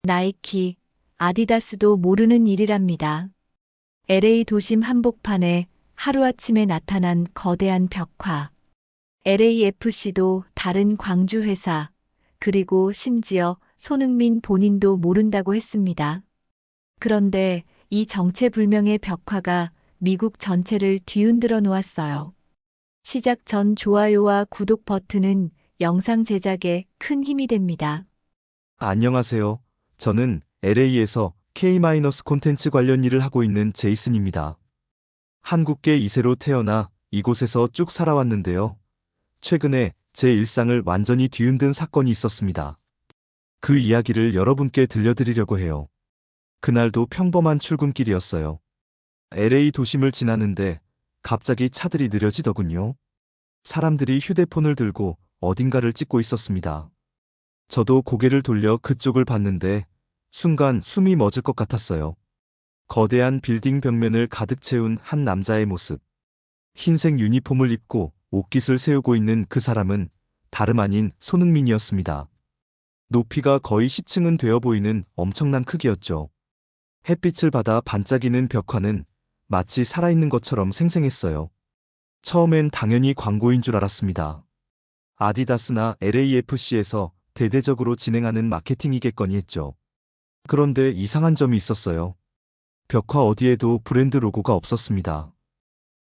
나이키, 아디다스도 모르는 일이랍니다. LA 도심 한복판에 하루아침에 나타난 거대한 벽화. LAFC도 다른 광주 회사, 그리고 심지어 손흥민 본인도 모른다고 했습니다. 그런데 이 정체불명의 벽화가 미국 전체를 뒤흔들어 놓았어요. 시작 전 좋아요와 구독 버튼은 영상 제작에 큰 힘이 됩니다. 안녕하세요. 저는 LA에서 K- 콘텐츠 관련 일을 하고 있는 제이슨입니다. 한국계 2세로 태어나 이곳에서 쭉 살아왔는데요. 최근에 제 일상을 완전히 뒤흔든 사건이 있었습니다. 그 이야기를 여러분께 들려드리려고 해요. 그날도 평범한 출근길이었어요. LA 도심을 지나는데 갑자기 차들이 느려지더군요. 사람들이 휴대폰을 들고 어딘가를 찍고 있었습니다. 저도 고개를 돌려 그쪽을 봤는데 순간 숨이 멎을 것 같았어요. 거대한 빌딩 벽면을 가득 채운 한 남자의 모습. 흰색 유니폼을 입고 옷깃을 세우고 있는 그 사람은 다름 아닌 손흥민이었습니다. 높이가 거의 10층은 되어 보이는 엄청난 크기였죠. 햇빛을 받아 반짝이는 벽화는 마치 살아있는 것처럼 생생했어요. 처음엔 당연히 광고인 줄 알았습니다. 아디다스나 LAFC에서 대대적으로 진행하는 마케팅이겠거니 했죠. 그런데 이상한 점이 있었어요. 벽화 어디에도 브랜드 로고가 없었습니다.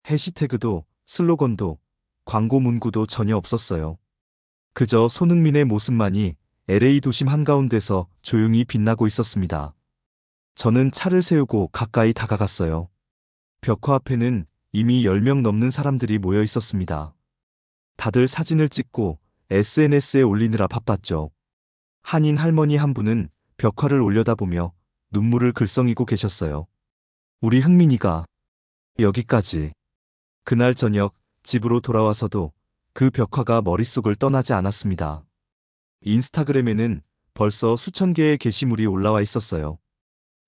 해시태그도 슬로건도 광고 문구도 전혀 없었어요. 그저 손흥민의 모습만이 LA 도심 한가운데서 조용히 빛나고 있었습니다. 저는 차를 세우고 가까이 다가갔어요. 벽화 앞에는 이미 10명 넘는 사람들이 모여 있었습니다. 다들 사진을 찍고 SNS에 올리느라 바빴죠. 한인 할머니 한 분은 벽화를 올려다보며 눈물을 글썽이고 계셨어요. 우리 흥민이가 여기까지. 그날 저녁 집으로 돌아와서도 그 벽화가 머릿속을 떠나지 않았습니다. 인스타그램에는 벌써 수천 개의 게시물이 올라와 있었어요.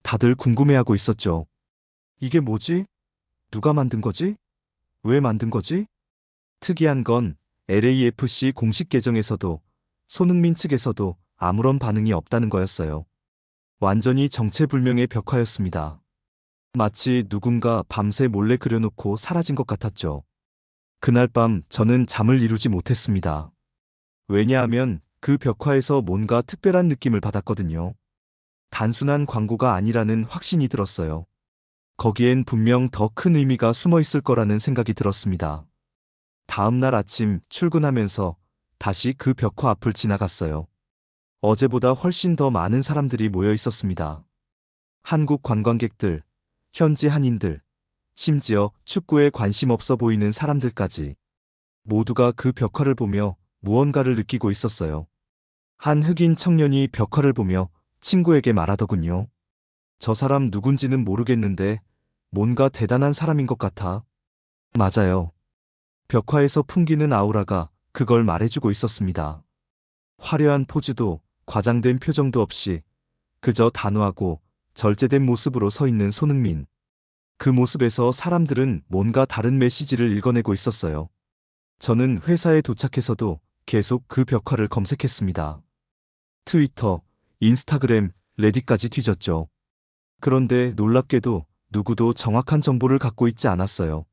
다들 궁금해하고 있었죠. 이게 뭐지? 누가 만든 거지? 왜 만든 거지? 특이한 건 LAFC 공식 계정에서도 손흥민 측에서도 아무런 반응이 없다는 거였어요. 완전히 정체불명의 벽화였습니다. 마치 누군가 밤새 몰래 그려놓고 사라진 것 같았죠. 그날 밤 저는 잠을 이루지 못했습니다. 왜냐하면 그 벽화에서 뭔가 특별한 느낌을 받았거든요. 단순한 광고가 아니라는 확신이 들었어요. 거기엔 분명 더 큰 의미가 숨어 있을 거라는 생각이 들었습니다. 다음 날 아침 출근하면서 다시 그 벽화 앞을 지나갔어요. 어제보다 훨씬 더 많은 사람들이 모여 있었습니다. 한국 관광객들, 현지 한인들, 심지어 축구에 관심 없어 보이는 사람들까지 모두가 그 벽화를 보며 무언가를 느끼고 있었어요. 한 흑인 청년이 벽화를 보며 친구에게 말하더군요. 저 사람 누군지는 모르겠는데 뭔가 대단한 사람인 것 같아. 맞아요. 벽화에서 풍기는 아우라가 그걸 말해주고 있었습니다. 화려한 포즈도 과장된 표정도 없이 그저 단호하고 절제된 모습으로 서 있는 손흥민. 그 모습에서 사람들은 뭔가 다른 메시지를 읽어내고 있었어요. 저는 회사에 도착해서도 계속 그 벽화를 검색했습니다. 트위터, 인스타그램, 레딧까지 뒤졌죠. 그런데 놀랍게도 누구도 정확한 정보를 갖고 있지 않았어요.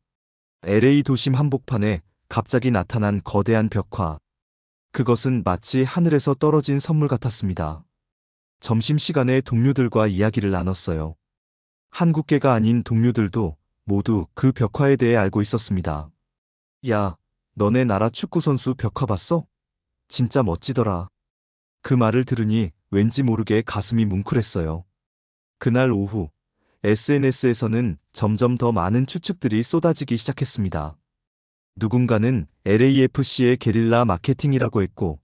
LA 도심 한복판에 갑자기 나타난 거대한 벽화. 그것은 마치 하늘에서 떨어진 선물 같았습니다. 점심시간에 동료들과 이야기를 나눴어요. 한국계가 아닌 동료들도 모두 그 벽화에 대해 알고 있었습니다. 야, 너네 나라 축구선수 벽화 봤어? 진짜 멋지더라. 그 말을 들으니 왠지 모르게 가슴이 뭉클했어요. 그날 오후 SNS에서는 점점 더 많은 추측들이 쏟아지기 시작했습니다. 누군가는 LAFC의 게릴라 마케팅이라고 했고,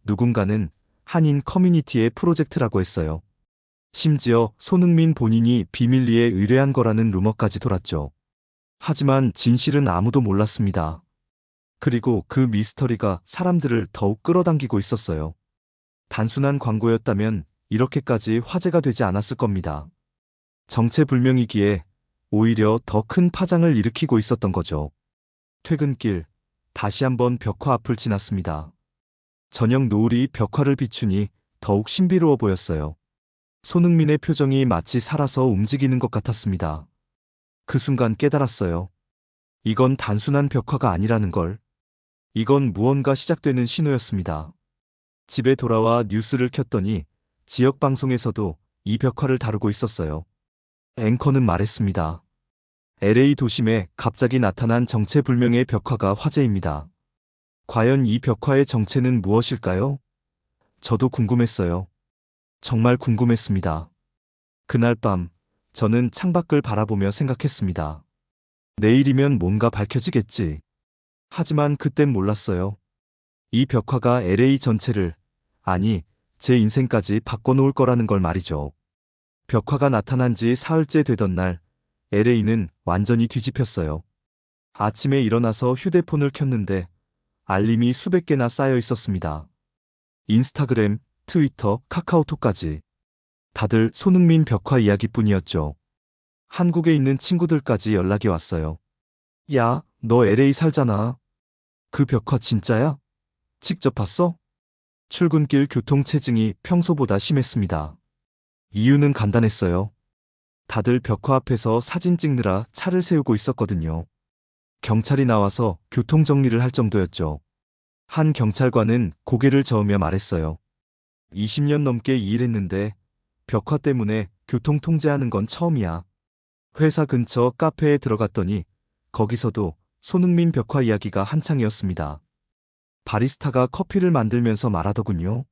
누군가는 한인 커뮤니티의 프로젝트라고 했어요. 심지어 손흥민 본인이 비밀리에 의뢰한 거라는 루머까지 돌았죠. 하지만 진실은 아무도 몰랐습니다. 그리고 그 미스터리가 사람들을 더욱 끌어당기고 있었어요. 단순한 광고였다면 이렇게까지 화제가 되지 않았을 겁니다. 정체불명이기에 오히려 더 큰 파장을 일으키고 있었던 거죠. 퇴근길, 다시 한번 벽화 앞을 지났습니다. 저녁 노을이 벽화를 비추니 더욱 신비로워 보였어요. 손흥민의 표정이 마치 살아서 움직이는 것 같았습니다. 그 순간 깨달았어요. 이건 단순한 벽화가 아니라는 걸. 이건 무언가 시작되는 신호였습니다. 집에 돌아와 뉴스를 켰더니 지역 방송에서도 이 벽화를 다루고 있었어요. 앵커는 말했습니다. LA 도심에 갑자기 나타난 정체불명의 벽화가 화제입니다. 과연 이 벽화의 정체는 무엇일까요? 저도 궁금했어요. 정말 궁금했습니다. 그날 밤, 저는 창밖을 바라보며 생각했습니다. 내일이면 뭔가 밝혀지겠지. 하지만 그땐 몰랐어요. 이 벽화가 LA 전체를, 아니, 제 인생까지 바꿔놓을 거라는 걸 말이죠. 벽화가 나타난 지 사흘째 되던 날, LA는 완전히 뒤집혔어요. 아침에 일어나서 휴대폰을 켰는데 알림이 수백 개나 쌓여 있었습니다. 인스타그램, 트위터, 카카오톡까지. 다들 손흥민 벽화 이야기뿐이었죠. 한국에 있는 친구들까지 연락이 왔어요. 야, 너 LA 살잖아. 그 벽화 진짜야? 직접 봤어? 출근길 교통체증이 평소보다 심했습니다. 이유는 간단했어요. 다들 벽화 앞에서 사진 찍느라 차를 세우고 있었거든요. 경찰이 나와서 교통정리를 할 정도였죠. 한 경찰관은 고개를 저으며 말했어요. 20년 넘게 일했는데 벽화 때문에 교통 통제하는 건 처음이야. 회사 근처 카페에 들어갔더니 거기서도 손흥민 벽화 이야기가 한창이었습니다. 바리스타가 커피를 만들면서 말하더군요.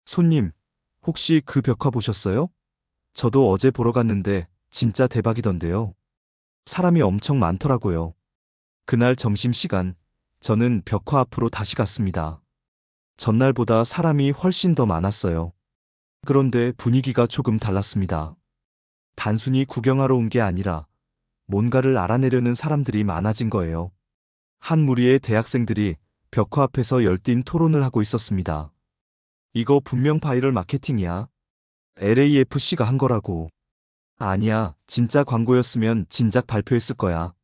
손님, 혹시 그 벽화 보셨어요? 저도 어제 보러 갔는데 진짜 대박이던데요. 사람이 엄청 많더라고요. 그날 점심시간, 저는 벽화 앞으로 다시 갔습니다. 전날보다 사람이 훨씬 더 많았어요. 그런데 분위기가 조금 달랐습니다. 단순히 구경하러 온 게 아니라 뭔가를 알아내려는 사람들이 많아진 거예요. 한 무리의 대학생들이 벽화 앞에서 열띤 토론을 하고 있었습니다. 이거 분명 바이럴 마케팅이야. LAFC가 한 거라고. 아니야, 진짜 광고였으면 진작 발표했을 거야.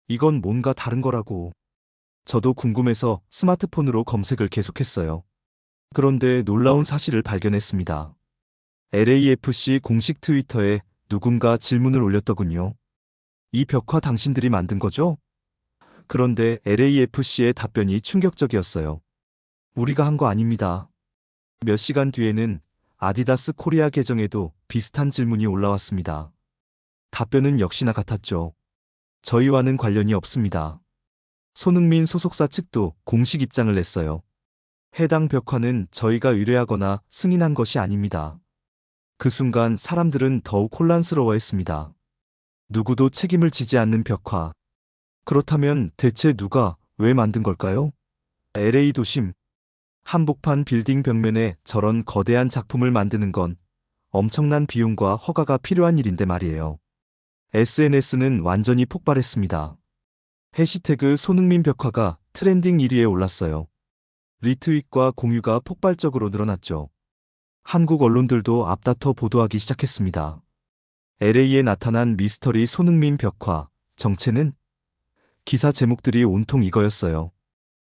이건 뭔가 다른 거라고. 저도 궁금해서 스마트폰으로 검색을 계속했어요. 그런데 놀라운 사실을 발견했습니다. LAFC 공식 트위터에 누군가 질문을 올렸더군요. 이 벽화 당신들이 만든 거죠? 그런데 LAFC의 답변이 충격적이었어요. 우리가 한 거 아닙니다. 몇 시간 뒤에는 아디다스 코리아 계정에도 비슷한 질문이 올라왔습니다. 답변은 역시나 같았죠. 저희와는 관련이 없습니다. 손흥민 소속사 측도 공식 입장을 냈어요. 해당 벽화는 저희가 의뢰하거나 승인한 것이 아닙니다. 그 순간 사람들은 더욱 혼란스러워했습니다. 누구도 책임을 지지 않는 벽화. 그렇다면 대체 누가 왜 만든 걸까요? LA 도심. 한복판 빌딩 벽면에 저런 거대한 작품을 만드는 건 엄청난 비용과 허가가 필요한 일인데 말이에요. SNS는 완전히 폭발했습니다. 해시태그 손흥민 벽화가 트렌딩 1위에 올랐어요. 리트윗과 공유가 폭발적으로 늘어났죠. 한국 언론들도 앞다퉈 보도하기 시작했습니다. LA에 나타난 미스터리 손흥민 벽화, 정체는? 기사 제목들이 온통 이거였어요.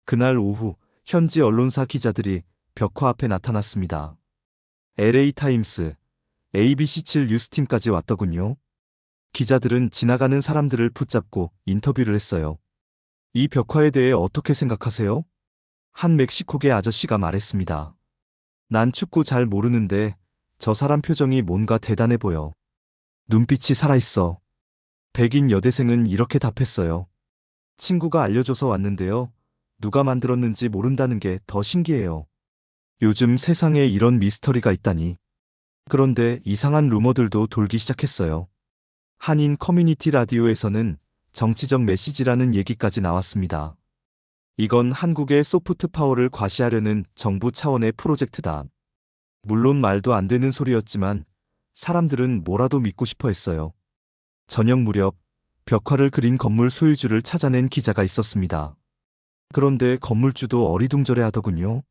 그날 오후 현지 언론사 기자들이 벽화 앞에 나타났습니다. LA타임스, ABC7 뉴스팀까지 왔더군요. 기자들은 지나가는 사람들을 붙잡고 인터뷰를 했어요. 이 벽화에 대해 어떻게 생각하세요? 한 멕시코계 아저씨가 말했습니다. 난 축구 잘 모르는데 저 사람 표정이 뭔가 대단해 보여. 눈빛이 살아있어. 백인 여대생은 이렇게 답했어요. 친구가 알려줘서 왔는데요. 누가 만들었는지 모른다는 게 더 신기해요. 요즘 세상에 이런 미스터리가 있다니. 그런데 이상한 루머들도 돌기 시작했어요. 한인 커뮤니티 라디오에서는 정치적 메시지라는 얘기까지 나왔습니다. 이건 한국의 소프트 파워를 과시하려는 정부 차원의 프로젝트다. 물론 말도 안 되는 소리였지만 사람들은 뭐라도 믿고 싶어 했어요. 저녁 무렵 벽화를 그린 건물 소유주를 찾아낸 기자가 있었습니다. 그런데 건물주도 어리둥절해 하더군요.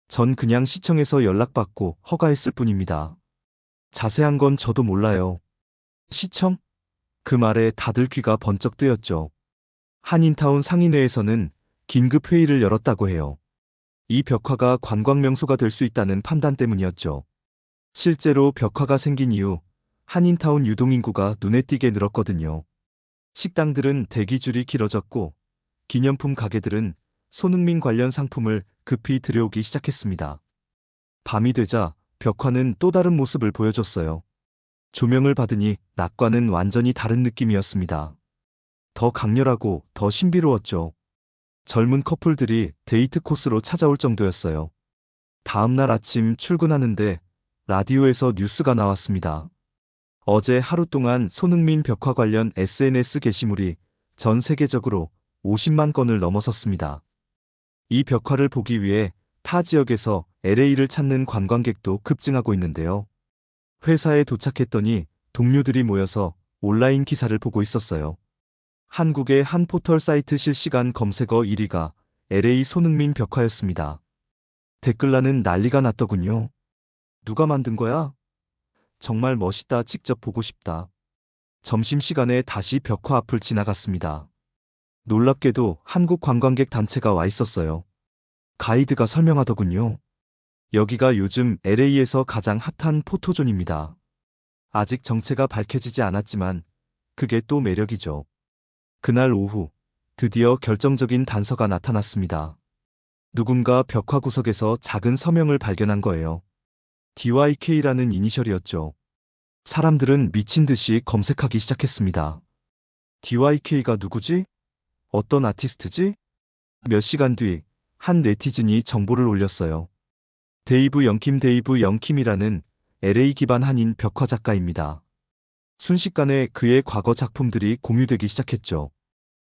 전 그냥 시청에서 연락받고 허가했을 뿐입니다. 자세한 건 저도 몰라요. 시청? 그 말에 다들 귀가 번쩍 뜨였죠. 한인타운 상인회에서는 긴급 회의를 열었다고 해요. 이 벽화가 관광명소가 될 수 있다는 판단 때문이었죠. 실제로 벽화가 생긴 이후 한인타운 유동인구가 눈에 띄게 늘었거든요. 식당들은 대기줄이 길어졌고 기념품 가게들은 손흥민 관련 상품을 급히 들여오기 시작했습니다. 밤이 되자 벽화는 또 다른 모습을 보여줬어요. 조명을 받으니 낮과는 완전히 다른 느낌이었습니다. 더 강렬하고 더 신비로웠죠. 젊은 커플들이 데이트 코스로 찾아올 정도였어요. 다음 날 아침 출근하는데 라디오에서 뉴스가 나왔습니다. 어제 하루 동안 손흥민 벽화 관련 SNS 게시물이 전 세계적으로 50만 건을 넘어섰습니다. 이 벽화를 보기 위해 타 지역에서 LA를 찾는 관광객도 급증하고 있는데요. 회사에 도착했더니 동료들이 모여서 온라인 기사를 보고 있었어요. 한국의 한 포털 사이트 실시간 검색어 1위가 LA 손흥민 벽화였습니다. 댓글란은 난리가 났더군요. 누가 만든 거야? 정말 멋있다. 직접 보고 싶다. 점심시간에 다시 벽화 앞을 지나갔습니다. 놀랍게도 한국 관광객 단체가 와 있었어요. 가이드가 설명하더군요. 여기가 요즘 LA에서 가장 핫한 포토존입니다. 아직 정체가 밝혀지지 않았지만 그게 또 매력이죠. 그날 오후 드디어 결정적인 단서가 나타났습니다. 누군가 벽화 구석에서 작은 서명을 발견한 거예요. DYK라는 이니셜이었죠. 사람들은 미친 듯이 검색하기 시작했습니다. DYK가 누구지? 어떤 아티스트지? 몇 시간 뒤 한 네티즌이 정보를 올렸어요. 데이브 영킴이라는 LA 기반 한인 벽화 작가입니다. 순식간에 그의 과거 작품들이 공유되기 시작했죠.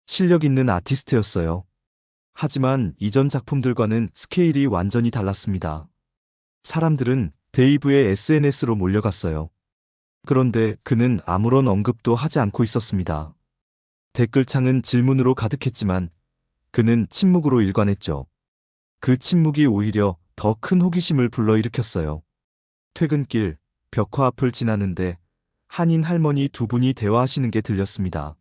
실력 있는 아티스트였어요. 하지만 이전 작품들과는 스케일이 완전히 달랐습니다. 사람들은 데이브의 SNS로 몰려갔어요. 그런데 그는 아무런 언급도 하지 않고 있었습니다. 댓글창은 질문으로 가득했지만 그는 침묵으로 일관했죠. 그 침묵이 오히려 더 큰 호기심을 불러일으켰어요. 퇴근길 벽화 앞을 지나는데 한인 할머니 두 분이 대화하시는 게 들렸습니다.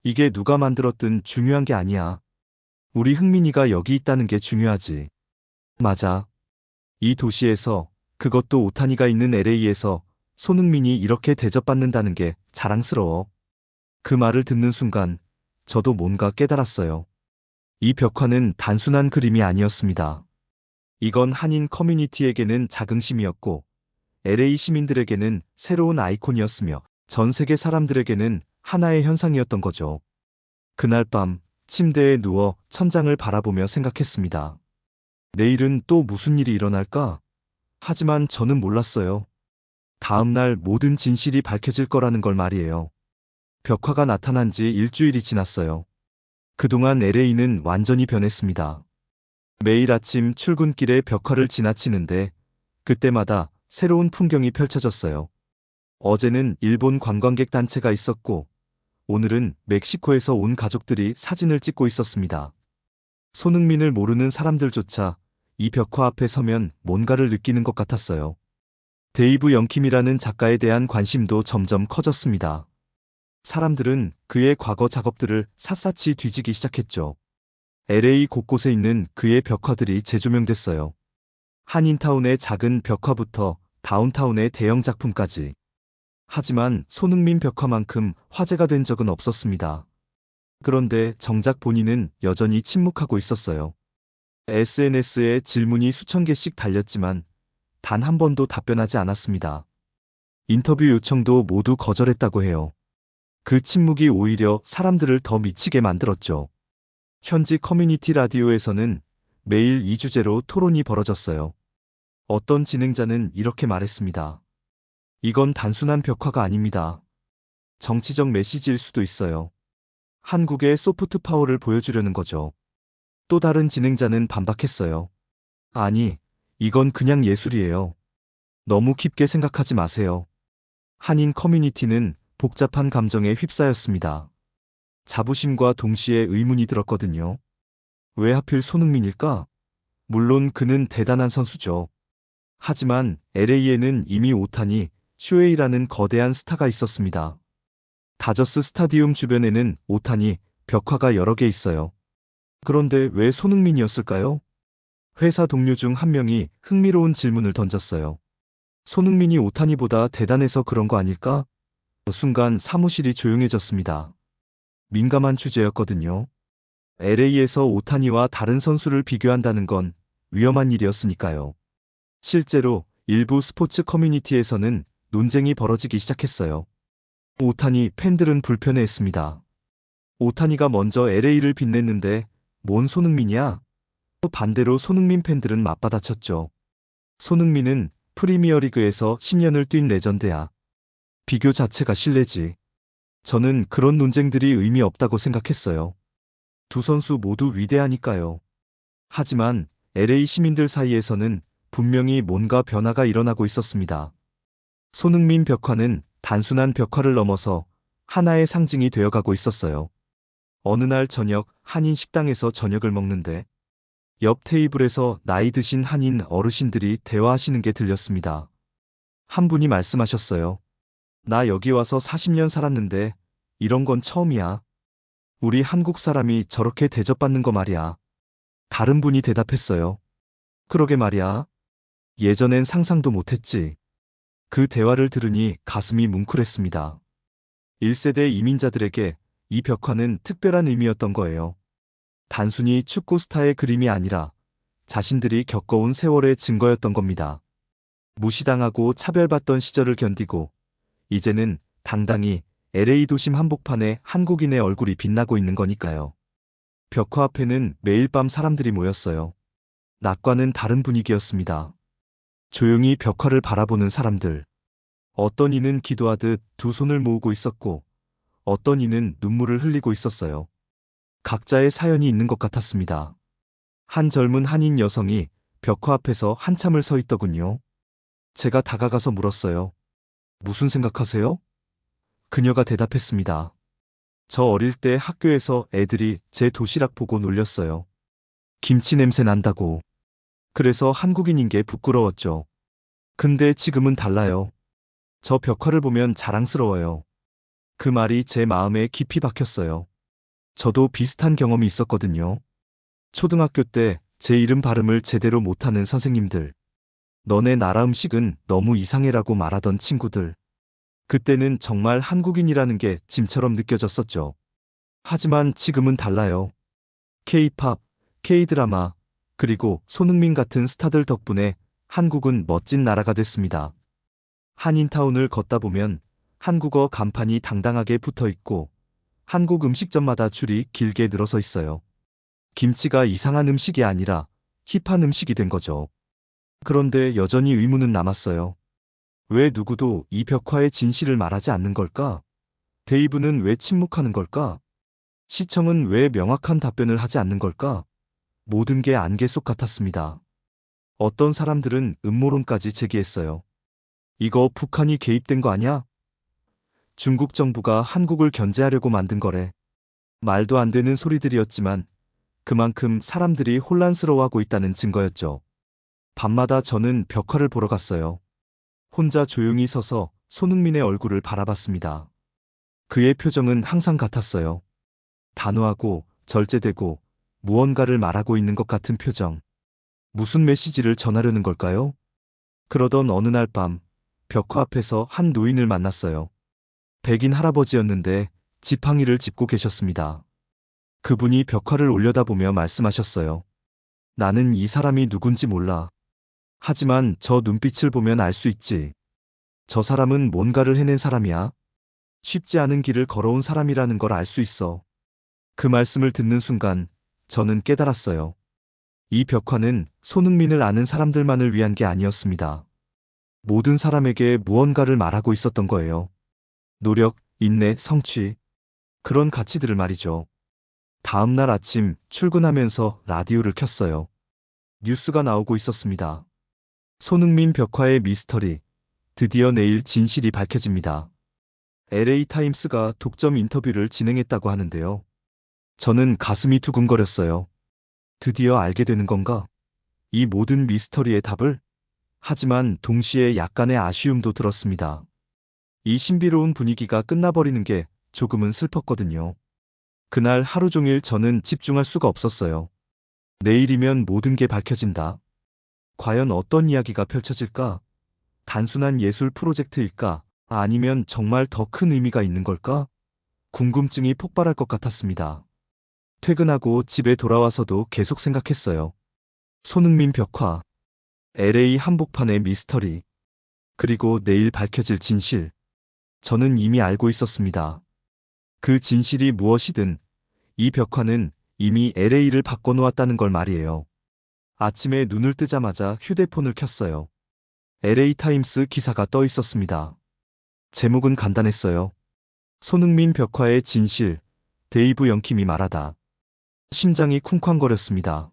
이게 누가 만들었든 중요한 게 아니야. 우리 흥민이가 여기 있다는 게 중요하지. 맞아. 이 도시에서, 그것도 오타니가 있는 LA에서 손흥민이 이렇게 대접받는다는 게 자랑스러워. 그 말을 듣는 순간 저도 뭔가 깨달았어요. 이 벽화는 단순한 그림이 아니었습니다. 이건 한인 커뮤니티에게는 자긍심이었고 LA 시민들에게는 새로운 아이콘이었으며 전 세계 사람들에게는 하나의 현상이었던 거죠. 그날 밤 침대에 누워 천장을 바라보며 생각했습니다. 내일은 또 무슨 일이 일어날까? 하지만 저는 몰랐어요. 다음 날 모든 진실이 밝혀질 거라는 걸 말이에요. 벽화가 나타난 지 일주일이 지났어요. 그동안 LA는 완전히 변했습니다. 매일 아침 출근길에 벽화를 지나치는데 그때마다 새로운 풍경이 펼쳐졌어요. 어제는 일본 관광객 단체가 있었고 오늘은 멕시코에서 온 가족들이 사진을 찍고 있었습니다. 손흥민을 모르는 사람들조차 이 벽화 앞에 서면 뭔가를 느끼는 것 같았어요. 데이브 영킴이라는 작가에 대한 관심도 점점 커졌습니다. 사람들은 그의 과거 작업들을 샅샅이 뒤지기 시작했죠. LA 곳곳에 있는 그의 벽화들이 재조명됐어요. 한인타운의 작은 벽화부터 다운타운의 대형 작품까지. 하지만 손흥민 벽화만큼 화제가 된 적은 없었습니다. 그런데 정작 본인은 여전히 침묵하고 있었어요. SNS에 질문이 수천 개씩 달렸지만 단 한 번도 답변하지 않았습니다. 인터뷰 요청도 모두 거절했다고 해요. 그 침묵이 오히려 사람들을 더 미치게 만들었죠. 현지 커뮤니티 라디오에서는 매일 이 주제로 토론이 벌어졌어요. 어떤 진행자는 이렇게 말했습니다. 이건 단순한 벽화가 아닙니다. 정치적 메시지일 수도 있어요. 한국의 소프트 파워를 보여주려는 거죠. 또 다른 진행자는 반박했어요. 아니, 이건 그냥 예술이에요. 너무 깊게 생각하지 마세요. 한인 커뮤니티는 복잡한 감정에 휩싸였습니다. 자부심과 동시에 의문이 들었거든요. 왜 하필 손흥민일까? 물론 그는 대단한 선수죠. 하지만 LA에는 이미 오타니, 쇼헤이라는 거대한 스타가 있었습니다. 다저스 스타디움 주변에는 오타니, 벽화가 여러 개 있어요. 그런데 왜 손흥민이었을까요? 회사 동료 중 한 명이 흥미로운 질문을 던졌어요. 손흥민이 오타니보다 대단해서 그런 거 아닐까? 그 순간 사무실이 조용해졌습니다. 민감한 주제였거든요. LA에서 오타니와 다른 선수를 비교한다는 건 위험한 일이었으니까요. 실제로 일부 스포츠 커뮤니티에서는 논쟁이 벌어지기 시작했어요. 오타니 팬들은 불편해했습니다. 오타니가 먼저 LA를 빛냈는데 뭔 손흥민이야? 또 반대로 손흥민 팬들은 맞받아쳤죠. 손흥민은 프리미어리그에서 10년을 뛴 레전드야. 비교 자체가 실례지. 저는 그런 논쟁들이 의미 없다고 생각했어요. 두 선수 모두 위대하니까요. 하지만 LA 시민들 사이에서는 분명히 뭔가 변화가 일어나고 있었습니다. 손흥민 벽화는 단순한 벽화를 넘어서 하나의 상징이 되어가고 있었어요. 어느 날 저녁 한인 식당에서 저녁을 먹는데 옆 테이블에서 나이 드신 한인 어르신들이 대화하시는 게 들렸습니다. 한 분이 말씀하셨어요. 나 여기 와서 40년 살았는데 이런 건 처음이야. 우리 한국 사람이 저렇게 대접받는 거 말이야. 다른 분이 대답했어요. 그러게 말이야. 예전엔 상상도 못했지. 그 대화를 들으니 가슴이 뭉클했습니다. 1세대 이민자들에게 이 벽화는 특별한 의미였던 거예요. 단순히 축구 스타의 그림이 아니라 자신들이 겪어온 세월의 증거였던 겁니다. 무시당하고 차별받던 시절을 견디고 이제는 당당히 LA 도심 한복판에 한국인의 얼굴이 빛나고 있는 거니까요. 벽화 앞에는 매일 밤 사람들이 모였어요. 낮과는 다른 분위기였습니다. 조용히 벽화를 바라보는 사람들. 어떤 이는 기도하듯 두 손을 모으고 있었고 어떤 이는 눈물을 흘리고 있었어요. 각자의 사연이 있는 것 같았습니다. 한 젊은 한인 여성이 벽화 앞에서 한참을 서 있더군요. 제가 다가가서 물었어요. 무슨 생각하세요? 그녀가 대답했습니다. 저 어릴 때 학교에서 애들이 제 도시락 보고 놀렸어요. 김치 냄새 난다고. 그래서 한국인인 게 부끄러웠죠. 근데 지금은 달라요. 저 벽화를 보면 자랑스러워요. 그 말이 제 마음에 깊이 박혔어요. 저도 비슷한 경험이 있었거든요. 초등학교 때 제 이름 발음을 제대로 못하는 선생님들. 너네 나라 음식은 너무 이상해라고 말하던 친구들. 그때는 정말 한국인이라는 게 짐처럼 느껴졌었죠. 하지만 지금은 달라요. K-팝, K-드라마, 그리고 손흥민 같은 스타들 덕분에 한국은 멋진 나라가 됐습니다. 한인타운을 걷다 보면 한국어 간판이 당당하게 붙어 있고 한국 음식점마다 줄이 길게 늘어서 있어요. 김치가 이상한 음식이 아니라 힙한 음식이 된 거죠. 그런데 여전히 의문은 남았어요. 왜 누구도 이 벽화의 진실을 말하지 않는 걸까? 데이브는 왜 침묵하는 걸까? 시청은 왜 명확한 답변을 하지 않는 걸까? 모든 게 안개 속 같았습니다. 어떤 사람들은 음모론까지 제기했어요. 이거 북한이 개입된 거 아니야? 중국 정부가 한국을 견제하려고 만든 거래. 말도 안 되는 소리들이었지만 그만큼 사람들이 혼란스러워하고 있다는 증거였죠. 밤마다 저는 벽화를 보러 갔어요. 혼자 조용히 서서 손흥민의 얼굴을 바라봤습니다. 그의 표정은 항상 같았어요. 단호하고 절제되고 무언가를 말하고 있는 것 같은 표정. 무슨 메시지를 전하려는 걸까요? 그러던 어느 날 밤, 벽화 앞에서 한 노인을 만났어요. 백인 할아버지였는데 지팡이를 짚고 계셨습니다. 그분이 벽화를 올려다보며 말씀하셨어요. 나는 이 사람이 누군지 몰라. 하지만 저 눈빛을 보면 알 수 있지. 저 사람은 뭔가를 해낸 사람이야. 쉽지 않은 길을 걸어온 사람이라는 걸 알 수 있어. 그 말씀을 듣는 순간 저는 깨달았어요. 이 벽화는 손흥민을 아는 사람들만을 위한 게 아니었습니다. 모든 사람에게 무언가를 말하고 있었던 거예요. 노력, 인내, 성취. 그런 가치들을 말이죠. 다음 날 아침 출근하면서 라디오를 켰어요. 뉴스가 나오고 있었습니다. 손흥민 벽화의 미스터리. 드디어 내일 진실이 밝혀집니다. LA 타임스가 독점 인터뷰를 진행했다고 하는데요. 저는 가슴이 두근거렸어요. 드디어 알게 되는 건가? 이 모든 미스터리의 답을? 하지만 동시에 약간의 아쉬움도 들었습니다. 이 신비로운 분위기가 끝나버리는 게 조금은 슬펐거든요. 그날 하루 종일 저는 집중할 수가 없었어요. 내일이면 모든 게 밝혀진다. 과연 어떤 이야기가 펼쳐질까? 단순한 예술 프로젝트일까? 아니면 정말 더 큰 의미가 있는 걸까? 궁금증이 폭발할 것 같았습니다. 퇴근하고 집에 돌아와서도 계속 생각했어요. 손흥민 벽화, LA 한복판의 미스터리, 그리고 내일 밝혀질 진실. 저는 이미 알고 있었습니다. 그 진실이 무엇이든 이 벽화는 이미 LA를 바꿔놓았다는 걸 말이에요. 아침에 눈을 뜨자마자 휴대폰을 켰어요. LA 타임스 기사가 떠 있었습니다. 제목은 간단했어요. 손흥민 벽화의 진실, 데이브 영킴이 말하다. 심장이 쿵쾅거렸습니다.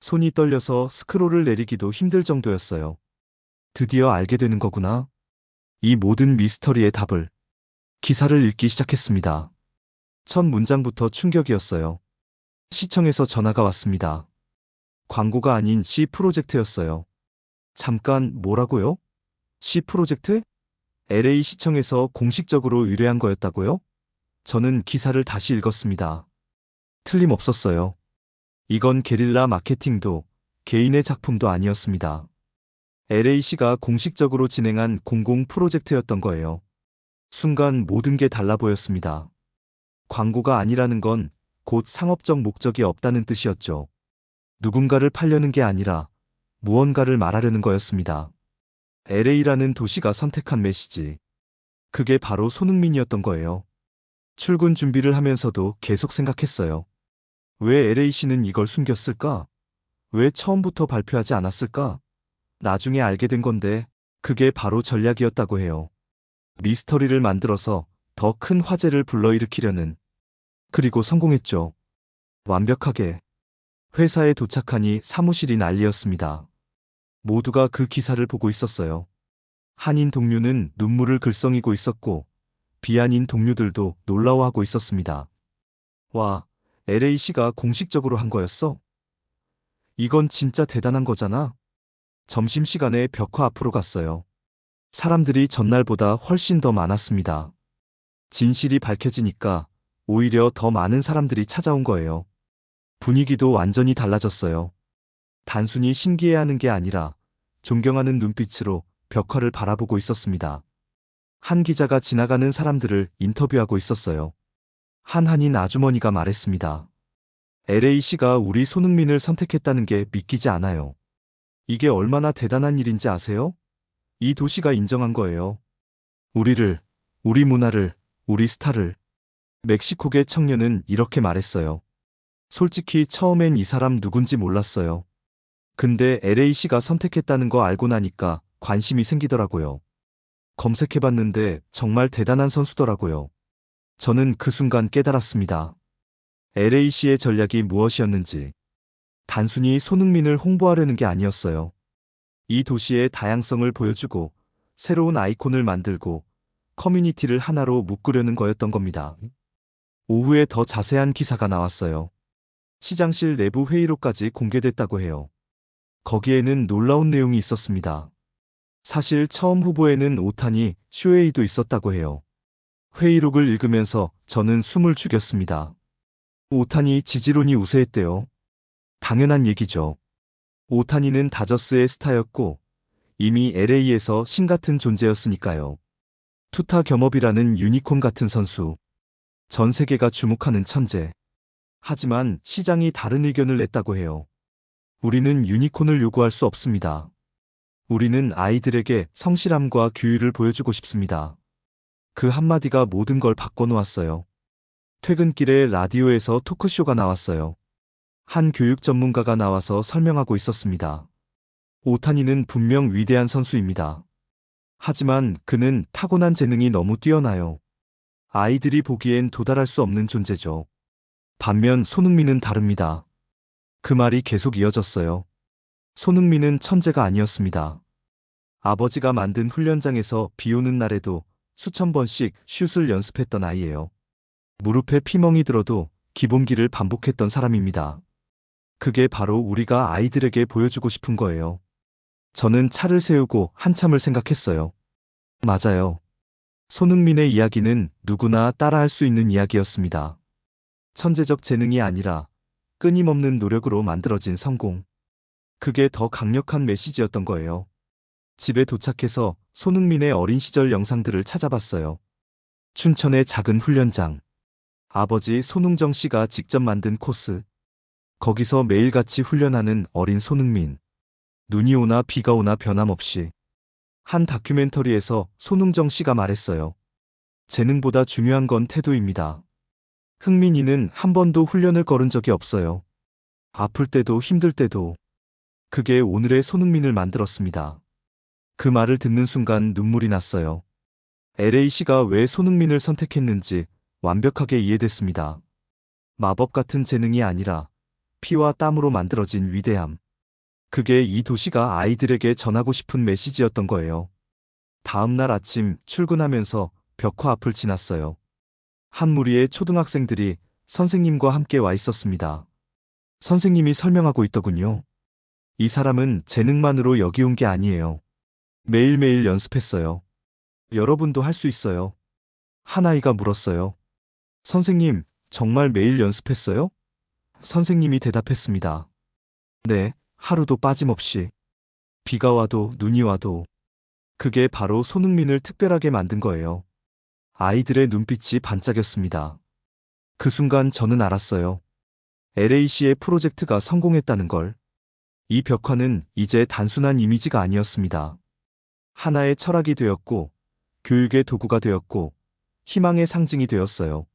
손이 떨려서 스크롤을 내리기도 힘들 정도였어요. 드디어 알게 되는 거구나. 이 모든 미스터리의 답을. 기사를 읽기 시작했습니다. 첫 문장부터 충격이었어요. 시청에서 전화가 왔습니다. 광고가 아닌 C 프로젝트였어요. 잠깐, 뭐라고요? C 프로젝트? LA 시청에서 공식적으로 의뢰한 거였다고요? 저는 기사를 다시 읽었습니다. 틀림없었어요. 이건 게릴라 마케팅도 개인의 작품도 아니었습니다. LA시가 공식적으로 진행한 공공 프로젝트였던 거예요. 순간 모든 게 달라 보였습니다. 광고가 아니라는 건 곧 상업적 목적이 없다는 뜻이었죠. 누군가를 팔려는 게 아니라 무언가를 말하려는 거였습니다. LA라는 도시가 선택한 메시지. 그게 바로 손흥민이었던 거예요. 출근 준비를 하면서도 계속 생각했어요. 왜 LA시는 이걸 숨겼을까? 왜 처음부터 발표하지 않았을까? 나중에 알게 된 건데, 그게 바로 전략이었다고 해요. 미스터리를 만들어서 더 큰 화제를 불러일으키려는. 그리고 성공했죠. 완벽하게. 회사에 도착하니 사무실이 난리였습니다. 모두가 그 기사를 보고 있었어요. 한인 동료는 눈물을 글썽이고 있었고, 비한인 동료들도 놀라워하고 있었습니다. 와, LA시가 공식적으로 한 거였어? 이건 진짜 대단한 거잖아. 점심시간에 벽화 앞으로 갔어요. 사람들이 전날보다 훨씬 더 많았습니다. 진실이 밝혀지니까 오히려 더 많은 사람들이 찾아온 거예요. 분위기도 완전히 달라졌어요. 단순히 신기해하는 게 아니라 존경하는 눈빛으로 벽화를 바라보고 있었습니다. 한 기자가 지나가는 사람들을 인터뷰하고 있었어요. 한 한인 아주머니가 말했습니다. LA시가 우리 손흥민을 선택했다는 게 믿기지 않아요. 이게 얼마나 대단한 일인지 아세요? 이 도시가 인정한 거예요. 우리를, 우리 문화를, 우리 스타를. 멕시코계 청년은 이렇게 말했어요. 솔직히 처음엔 이 사람 누군지 몰랐어요. 근데 LA시가 선택했다는 거 알고 나니까 관심이 생기더라고요. 검색해봤는데 정말 대단한 선수더라고요. 저는 그 순간 깨달았습니다. LA시의 전략이 무엇이었는지. 단순히 손흥민을 홍보하려는 게 아니었어요. 이 도시의 다양성을 보여주고 새로운 아이콘을 만들고 커뮤니티를 하나로 묶으려는 거였던 겁니다. 오후에 더 자세한 기사가 나왔어요. 시장실 내부 회의록까지 공개됐다고 해요. 거기에는 놀라운 내용이 있었습니다. 사실 처음 후보에는 오타니, 쇼헤이도 있었다고 해요. 회의록을 읽으면서 저는 숨을 죽였습니다. 오타니 지지론이 우세했대요. 당연한 얘기죠. 오타니는 다저스의 스타였고 이미 LA에서 신 같은 존재였으니까요. 투타 겸업이라는 유니콘 같은 선수. 전 세계가 주목하는 천재. 하지만 시장이 다른 의견을 냈다고 해요. 우리는 유니콘을 요구할 수 없습니다. 우리는 아이들에게 성실함과 규율을 보여주고 싶습니다. 그 한마디가 모든 걸 바꿔놓았어요. 퇴근길에 라디오에서 토크쇼가 나왔어요. 한 교육 전문가가 나와서 설명하고 있었습니다. 오타니는 분명 위대한 선수입니다. 하지만 그는 타고난 재능이 너무 뛰어나요. 아이들이 보기엔 도달할 수 없는 존재죠. 반면 손흥민은 다릅니다. 그 말이 계속 이어졌어요. 손흥민은 천재가 아니었습니다. 아버지가 만든 훈련장에서 비 오는 날에도 수천 번씩 슛을 연습했던 아이예요. 무릎에 피멍이 들어도 기본기를 반복했던 사람입니다. 그게 바로 우리가 아이들에게 보여주고 싶은 거예요. 저는 차를 세우고 한참을 생각했어요. 맞아요. 손흥민의 이야기는 누구나 따라할 수 있는 이야기였습니다. 천재적 재능이 아니라 끊임없는 노력으로 만들어진 성공. 그게 더 강력한 메시지였던 거예요. 집에 도착해서 손흥민의 어린 시절 영상들을 찾아봤어요. 춘천의 작은 훈련장. 아버지 손흥정 씨가 직접 만든 코스. 거기서 매일같이 훈련하는 어린 손흥민. 눈이 오나 비가 오나 변함없이. 한 다큐멘터리에서 손흥정 씨가 말했어요. 재능보다 중요한 건 태도입니다. 흥민이는 한 번도 훈련을 거른 적이 없어요. 아플 때도 힘들 때도. 그게 오늘의 손흥민을 만들었습니다. 그 말을 듣는 순간 눈물이 났어요. LAC가 왜 손흥민을 선택했는지 완벽하게 이해됐습니다. 마법 같은 재능이 아니라 피와 땀으로 만들어진 위대함. 그게 이 도시가 아이들에게 전하고 싶은 메시지였던 거예요. 다음 날 아침 출근하면서 벽화 앞을 지났어요. 한 무리의 초등학생들이 선생님과 함께 와 있었습니다. 선생님이 설명하고 있더군요. 이 사람은 재능만으로 여기 온 게 아니에요. 매일매일 연습했어요. 여러분도 할 수 있어요. 한 아이가 물었어요. 선생님, 정말 매일 연습했어요? 선생님이 대답했습니다. 네, 하루도 빠짐없이. 비가 와도 눈이 와도. 그게 바로 손흥민을 특별하게 만든 거예요. 아이들의 눈빛이 반짝였습니다. 그 순간 저는 알았어요. LAC의 프로젝트가 성공했다는 걸. 이 벽화는 이제 단순한 이미지가 아니었습니다. 하나의 철학이 되었고, 교육의 도구가 되었고, 희망의 상징이 되었어요.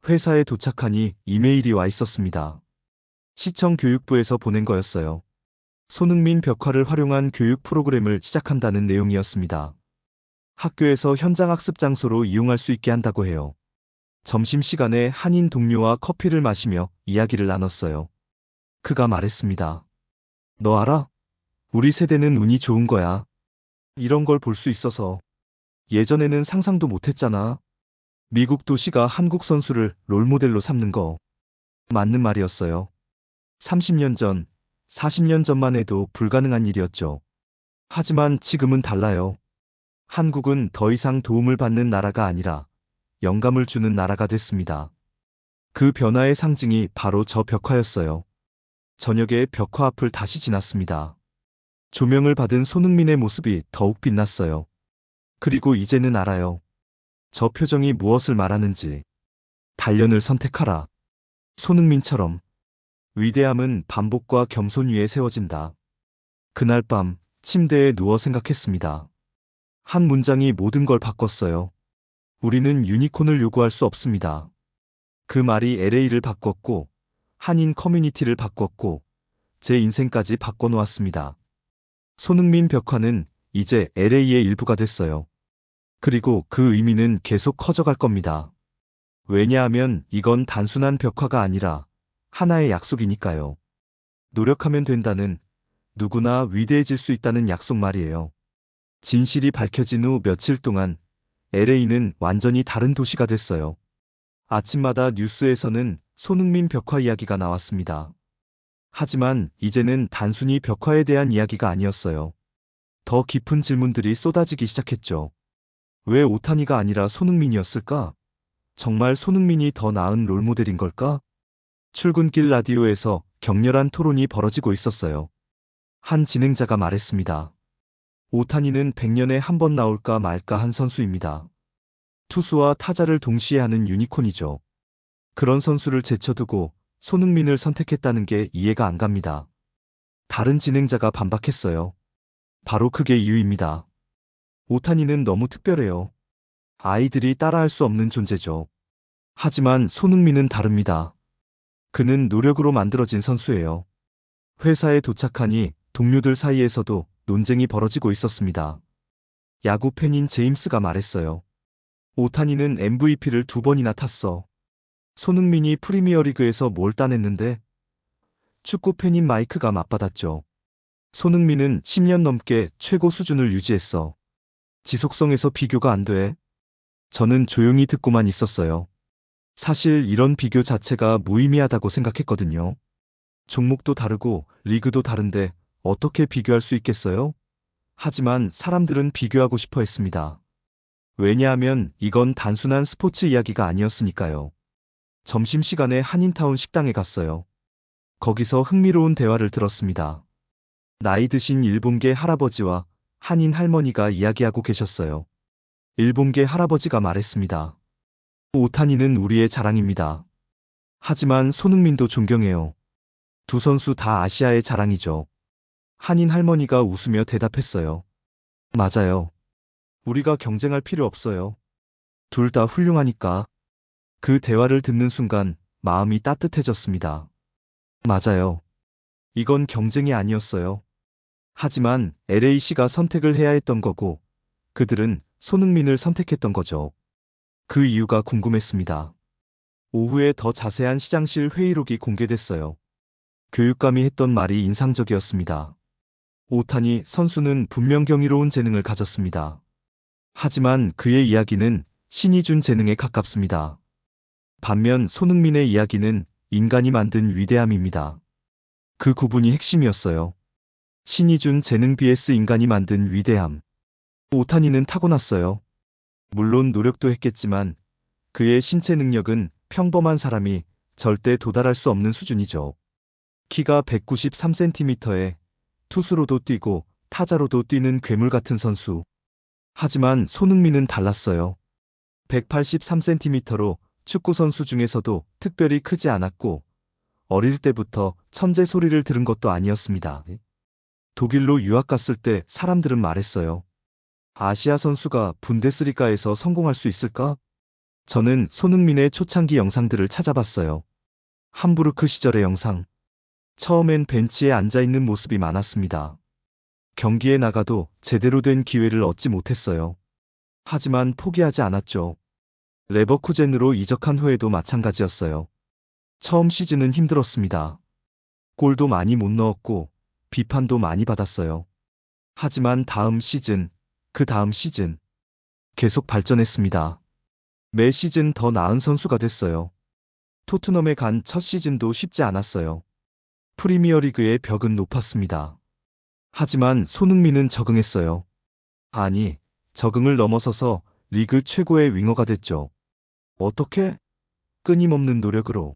회사에 도착하니 이메일이 와 있었습니다. 시청 교육부에서 보낸 거였어요. 손흥민 벽화를 활용한 교육 프로그램을 시작한다는 내용이었습니다. 학교에서 현장 학습 장소로 이용할 수 있게 한다고 해요. 점심시간에 한인 동료와 커피를 마시며 이야기를 나눴어요. 그가 말했습니다. 너 알아? 우리 세대는 운이 좋은 거야. 이런 걸 볼 수 있어서. 예전에는 상상도 못했잖아. 미국 도시가 한국 선수를 롤모델로 삼는 거. 맞는 말이었어요. 30년 전, 40년 전만 해도 불가능한 일이었죠. 하지만 지금은 달라요. 한국은 더 이상 도움을 받는 나라가 아니라 영감을 주는 나라가 됐습니다. 그 변화의 상징이 바로 저 벽화였어요. 저녁에 벽화 앞을 다시 지났습니다. 조명을 받은 손흥민의 모습이 더욱 빛났어요. 그리고 이제는 알아요. 저 표정이 무엇을 말하는지. 단련을 선택하라. 손흥민처럼. 위대함은 반복과 겸손 위에 세워진다. 그날 밤 침대에 누워 생각했습니다. 한 문장이 모든 걸 바꿨어요. 우리는 유니콘을 요구할 수 없습니다. 그 말이 LA를 바꿨고, 한인 커뮤니티를 바꿨고, 제 인생까지 바꿔놓았습니다. 손흥민 벽화는 이제 LA의 일부가 됐어요. 그리고 그 의미는 계속 커져갈 겁니다. 왜냐하면 이건 단순한 벽화가 아니라 하나의 약속이니까요. 노력하면 된다는, 누구나 위대해질 수 있다는 약속 말이에요. 진실이 밝혀진 후 며칠 동안 LA는 완전히 다른 도시가 됐어요. 아침마다 뉴스에서는 손흥민 벽화 이야기가 나왔습니다. 하지만 이제는 단순히 벽화에 대한 이야기가 아니었어요. 더 깊은 질문들이 쏟아지기 시작했죠. 왜 오타니가 아니라 손흥민이었을까? 정말 손흥민이 더 나은 롤모델인 걸까? 출근길 라디오에서 격렬한 토론이 벌어지고 있었어요. 한 진행자가 말했습니다. 오타니는 100년에 한 번 나올까 말까 한 선수입니다. 투수와 타자를 동시에 하는 유니콘이죠. 그런 선수를 제쳐두고 손흥민을 선택했다는 게 이해가 안 갑니다. 다른 진행자가 반박했어요. 바로 그게 이유입니다. 오타니는 너무 특별해요. 아이들이 따라할 수 없는 존재죠. 하지만 손흥민은 다릅니다. 그는 노력으로 만들어진 선수예요. 회사에 도착하니 동료들 사이에서도 논쟁이 벌어지고 있었습니다. 야구 팬인 제임스가 말했어요. 오타니는 MVP를 2번이나 탔어. 손흥민이 프리미어리그에서 뭘 따냈는데? 축구 팬인 마이크가 맞받았죠. 손흥민은 10년 넘게 최고 수준을 유지했어. 지속성에서 비교가 안 돼. 저는 조용히 듣고만 있었어요. 사실 이런 비교 자체가 무의미하다고 생각했거든요. 종목도 다르고 리그도 다른데 어떻게 비교할 수 있겠어요? 하지만 사람들은 비교하고 싶어 했습니다. 왜냐하면 이건 단순한 스포츠 이야기가 아니었으니까요. 점심시간에 한인타운 식당에 갔어요. 거기서 흥미로운 대화를 들었습니다. 나이 드신 일본계 할아버지와 한인 할머니가 이야기하고 계셨어요. 일본계 할아버지가 말했습니다. 오타니는 우리의 자랑입니다. 하지만 손흥민도 존경해요. 두 선수 다 아시아의 자랑이죠. 한인 할머니가 웃으며 대답했어요. 맞아요. 우리가 경쟁할 필요 없어요. 둘 다 훌륭하니까. 그 대화를 듣는 순간 마음이 따뜻해졌습니다. 맞아요. 이건 경쟁이 아니었어요. 하지만 LAC가 선택을 해야 했던 거고, 그들은 손흥민을 선택했던 거죠. 그 이유가 궁금했습니다. 오후에 더 자세한 시장실 회의록이 공개됐어요. 교육감이 했던 말이 인상적이었습니다. 오타니 선수는 분명 경이로운 재능을 가졌습니다. 하지만 그의 이야기는 신이 준 재능에 가깝습니다. 반면 손흥민의 이야기는 인간이 만든 위대함입니다. 그 구분이 핵심이었어요. 신이 준 재능 vs 인간이 만든 위대함. 오타니는 타고났어요. 물론 노력도 했겠지만 그의 신체 능력은 평범한 사람이 절대 도달할 수 없는 수준이죠. 키가 193cm에 투수로도 뛰고 타자로도 뛰는 괴물 같은 선수. 하지만 손흥민은 달랐어요. 183cm로 축구 선수 중에서도 특별히 크지 않았고 어릴 때부터 천재 소리를 들은 것도 아니었습니다. 독일로 유학 갔을 때 사람들은 말했어요. 아시아 선수가 분데스리가에서 성공할 수 있을까? 저는 손흥민의 초창기 영상들을 찾아봤어요. 함부르크 시절의 영상. 처음엔 벤치에 앉아있는 모습이 많았습니다. 경기에 나가도 제대로 된 기회를 얻지 못했어요. 하지만 포기하지 않았죠. 레버쿠젠으로 이적한 후에도 마찬가지였어요. 처음 시즌은 힘들었습니다. 골도 많이 못 넣었고 비판도 많이 받았어요. 하지만 다음 시즌, 그 다음 시즌 계속 발전했습니다. 매 시즌 더 나은 선수가 됐어요. 토트넘에 간 첫 시즌도 쉽지 않았어요. 프리미어리그의 벽은 높았습니다. 하지만 손흥민은 적응했어요. 아니, 적응을 넘어서서 리그 최고의 윙어가 됐죠. 어떻게? 끊임없는 노력으로.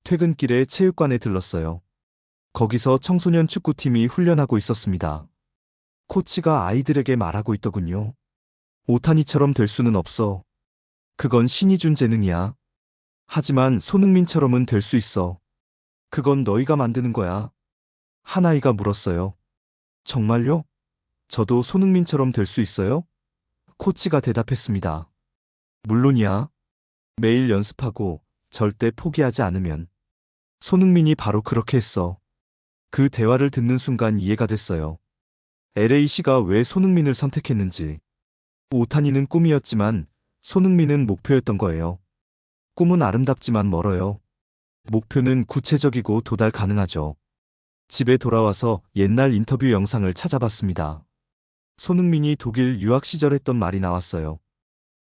퇴근길에 체육관에 들렀어요. 거기서 청소년 축구팀이 훈련하고 있었습니다. 코치가 아이들에게 말하고 있더군요. 오타니처럼 될 수는 없어. 그건 신이 준 재능이야. 하지만 손흥민처럼은 될 수 있어. 그건 너희가 만드는 거야. 한 아이가 물었어요. 정말요? 저도 손흥민처럼 될 수 있어요? 코치가 대답했습니다. 물론이야. 매일 연습하고 절대 포기하지 않으면. 손흥민이 바로 그렇게 했어. 그 대화를 듣는 순간 이해가 됐어요. LAC가 왜 손흥민을 선택했는지. 오타니는 꿈이었지만 손흥민은 목표였던 거예요. 꿈은 아름답지만 멀어요. 목표는 구체적이고 도달 가능하죠. 집에 돌아와서 옛날 인터뷰 영상을 찾아봤습니다. 손흥민이 독일 유학 시절 했던 말이 나왔어요.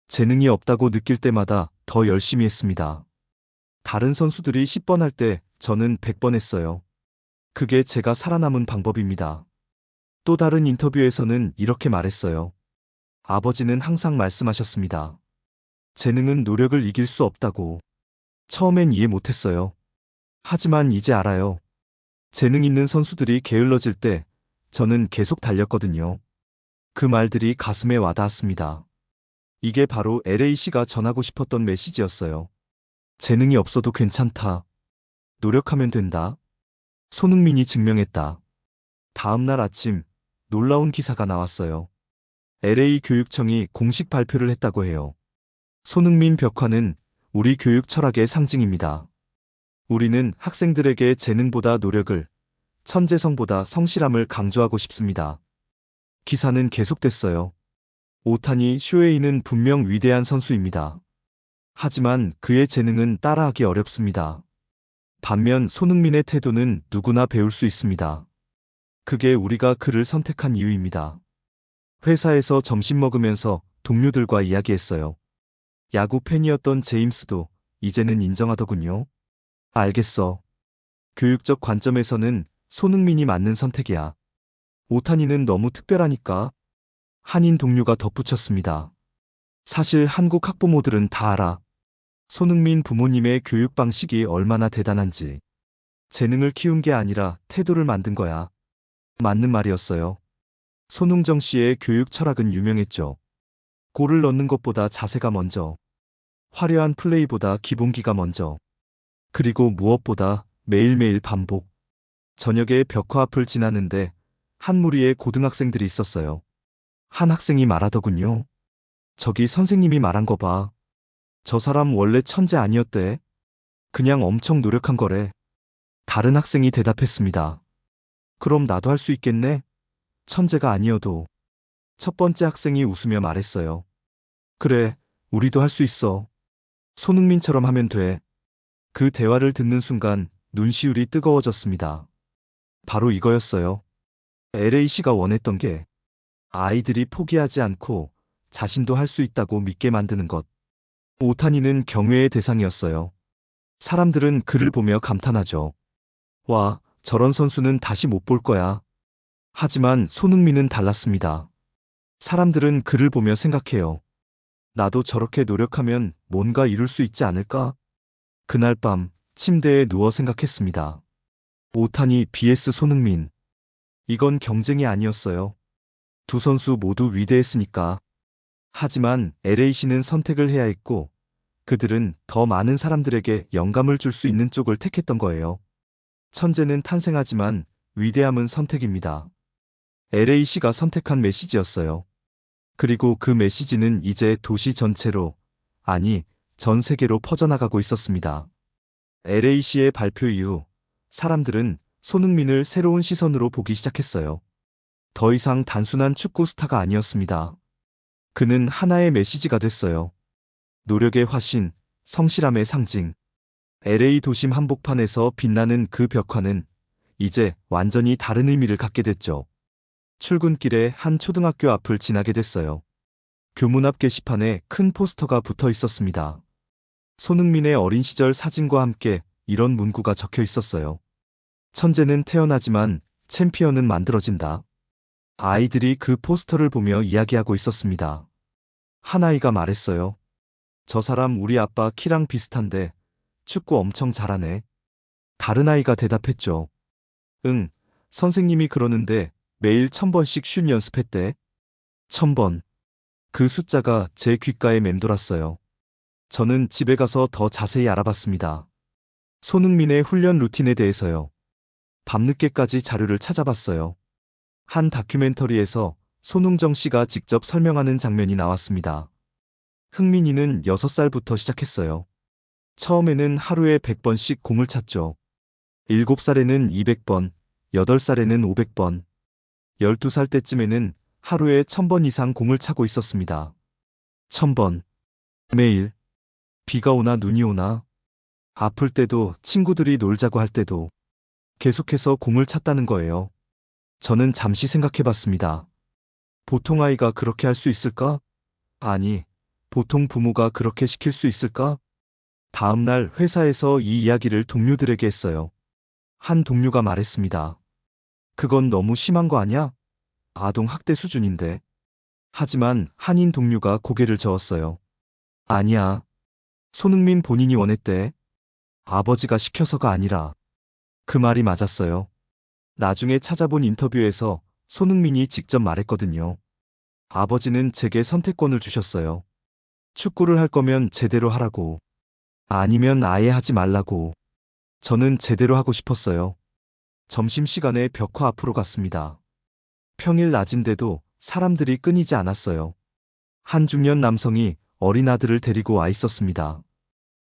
재능이 없다고 느낄 때마다 더 열심히 했습니다. 다른 선수들이 10번 할 때 저는 100번 했어요. 그게 제가 살아남은 방법입니다. 또 다른 인터뷰에서는 이렇게 말했어요. 아버지는 항상 말씀하셨습니다. 재능은 노력을 이길 수 없다고. 처음엔 이해 못했어요. 하지만 이제 알아요. 재능 있는 선수들이 게을러질 때 저는 계속 달렸거든요. 그 말들이 가슴에 와닿았습니다. 이게 바로 LAC가 전하고 싶었던 메시지였어요. 재능이 없어도 괜찮다. 노력하면 된다. 손흥민이 증명했다. 다음 날 아침 놀라운 기사가 나왔어요. LA 교육청이 공식 발표를 했다고 해요. 손흥민 벽화는 우리 교육 철학의 상징입니다. 우리는 학생들에게 재능보다 노력을, 천재성보다 성실함을 강조하고 싶습니다. 기사는 계속됐어요. 오타니 슈에이는 분명 위대한 선수입니다. 하지만 그의 재능은 따라하기 어렵습니다. 반면 손흥민의 태도는 누구나 배울 수 있습니다. 그게 우리가 그를 선택한 이유입니다. 회사에서 점심 먹으면서 동료들과 이야기했어요. 야구 팬이었던 제임스도 이제는 인정하더군요. 알겠어. 교육적 관점에서는 손흥민이 맞는 선택이야. 오타니는 너무 특별하니까. 한인 동료가 덧붙였습니다. 사실 한국 학부모들은 다 알아. 손흥민 부모님의 교육 방식이 얼마나 대단한지. 재능을 키운 게 아니라 태도를 만든 거야. 맞는 말이었어요. 손흥정 씨의 교육 철학은 유명했죠. 골을 넣는 것보다 자세가 먼저, 화려한 플레이보다 기본기가 먼저, 그리고 무엇보다 매일매일 반복. 저녁에 벽화 앞을 지나는데 한 무리의 고등학생들이 있었어요. 한 학생이 말하더군요. 저기 선생님이 말한 거 봐. 저 사람 원래 천재 아니었대. 그냥 엄청 노력한 거래. 다른 학생이 대답했습니다. 그럼 나도 할 수 있겠네? 천재가 아니어도. 첫 번째 학생이 웃으며 말했어요. 그래, 우리도 할 수 있어. 손흥민처럼 하면 돼. 그 대화를 듣는 순간 눈시울이 뜨거워졌습니다. 바로 이거였어요. LAC가 원했던 게 아이들이 포기하지 않고 자신도 할 수 있다고 믿게 만드는 것. 오타니는 경외의 대상이었어요. 사람들은 그를 보며 감탄하죠. 와, 저런 선수는 다시 못 볼 거야. 하지만 손흥민은 달랐습니다. 사람들은 그를 보며 생각해요. 나도 저렇게 노력하면 뭔가 이룰 수 있지 않을까? 그날 밤 침대에 누워 생각했습니다. 오타니 vs 손흥민. 이건 경쟁이 아니었어요. 두 선수 모두 위대했으니까. 하지만 LAC는 선택을 해야 했고, 그들은 더 많은 사람들에게 영감을 줄 수 있는 쪽을 택했던 거예요. 천재는 탄생하지만 위대함은 선택입니다. LAC가 선택한 메시지였어요. 그리고 그 메시지는 이제 도시 전체로, 아니, 전 세계로 퍼져나가고 있었습니다. LAC의 발표 이후 사람들은 손흥민을 새로운 시선으로 보기 시작했어요. 더 이상 단순한 축구 스타가 아니었습니다. 그는 하나의 메시지가 됐어요. 노력의 화신, 성실함의 상징. LA 도심 한복판에서 빛나는 그 벽화는 이제 완전히 다른 의미를 갖게 됐죠. 출근길에 한 초등학교 앞을 지나게 됐어요. 교문 앞 게시판에 큰 포스터가 붙어 있었습니다. 손흥민의 어린 시절 사진과 함께 이런 문구가 적혀 있었어요. 천재는 태어나지만 챔피언은 만들어진다. 아이들이 그 포스터를 보며 이야기하고 있었습니다. 한 아이가 말했어요. 저 사람 우리 아빠 키랑 비슷한데 축구 엄청 잘하네. 다른 아이가 대답했죠. 응, 선생님이 그러는데 매일 1000번씩 슛 연습했대. 1000번. 그 숫자가 제 귓가에 맴돌았어요. 저는 집에 가서 더 자세히 알아봤습니다. 손흥민의 훈련 루틴에 대해서요. 밤늦게까지 자료를 찾아봤어요. 한 다큐멘터리에서 손흥정 씨가 직접 설명하는 장면이 나왔습니다. 흥민이는 6살부터 시작했어요. 처음에는 하루에 100번씩 공을 찼죠. 7살에는 200번, 8살에는 500번, 12살 때쯤에는 하루에 1000번 이상 공을 차고 있었습니다. 1000번. 매일. 비가 오나 눈이 오나. 아플 때도 친구들이 놀자고 할 때도 계속해서 공을 찼다는 거예요. 저는 잠시 생각해 봤습니다. 보통 아이가 그렇게 할 수 있을까? 아니, 보통 부모가 그렇게 시킬 수 있을까? 다음 날 회사에서 이 이야기를 동료들에게 했어요. 한 동료가 말했습니다. 그건 너무 심한 거 아니야? 아동 학대 수준인데. 하지만 한인 동료가 고개를 저었어요. 아니야. 손흥민 본인이 원했대. 아버지가 시켜서가 아니라. 그 말이 맞았어요. 나중에 찾아본 인터뷰에서 손흥민이 직접 말했거든요. 아버지는 제게 선택권을 주셨어요. 축구를 할 거면 제대로 하라고. 아니면 아예 하지 말라고. 저는 제대로 하고 싶었어요. 점심시간에 벽화 앞으로 갔습니다. 평일 낮인데도 사람들이 끊이지 않았어요. 한 중년 남성이 어린 아들을 데리고 와 있었습니다.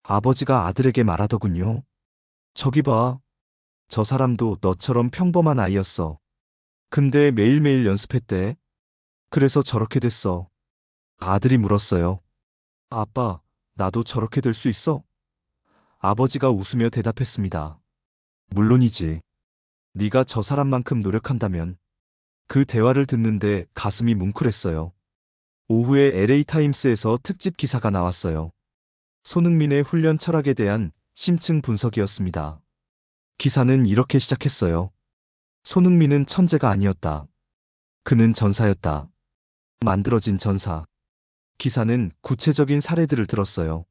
아버지가 아들에게 말하더군요. 저기 봐. 저 사람도 너처럼 평범한 아이였어. 근데 매일매일 연습했대. 그래서 저렇게 됐어. 아들이 물었어요. 아빠, 나도 저렇게 될 수 있어? 아버지가 웃으며 대답했습니다. 물론이지. 네가 저 사람만큼 노력한다면. 그 대화를 듣는데 가슴이 뭉클했어요. 오후에 LA타임스에서 특집 기사가 나왔어요. 손흥민의 훈련 철학에 대한 심층 분석이었습니다. 기사는 이렇게 시작했어요. 손흥민은 천재가 아니었다. 그는 전사였다. 만들어진 전사. 기사는 구체적인 사례들을 들었어요.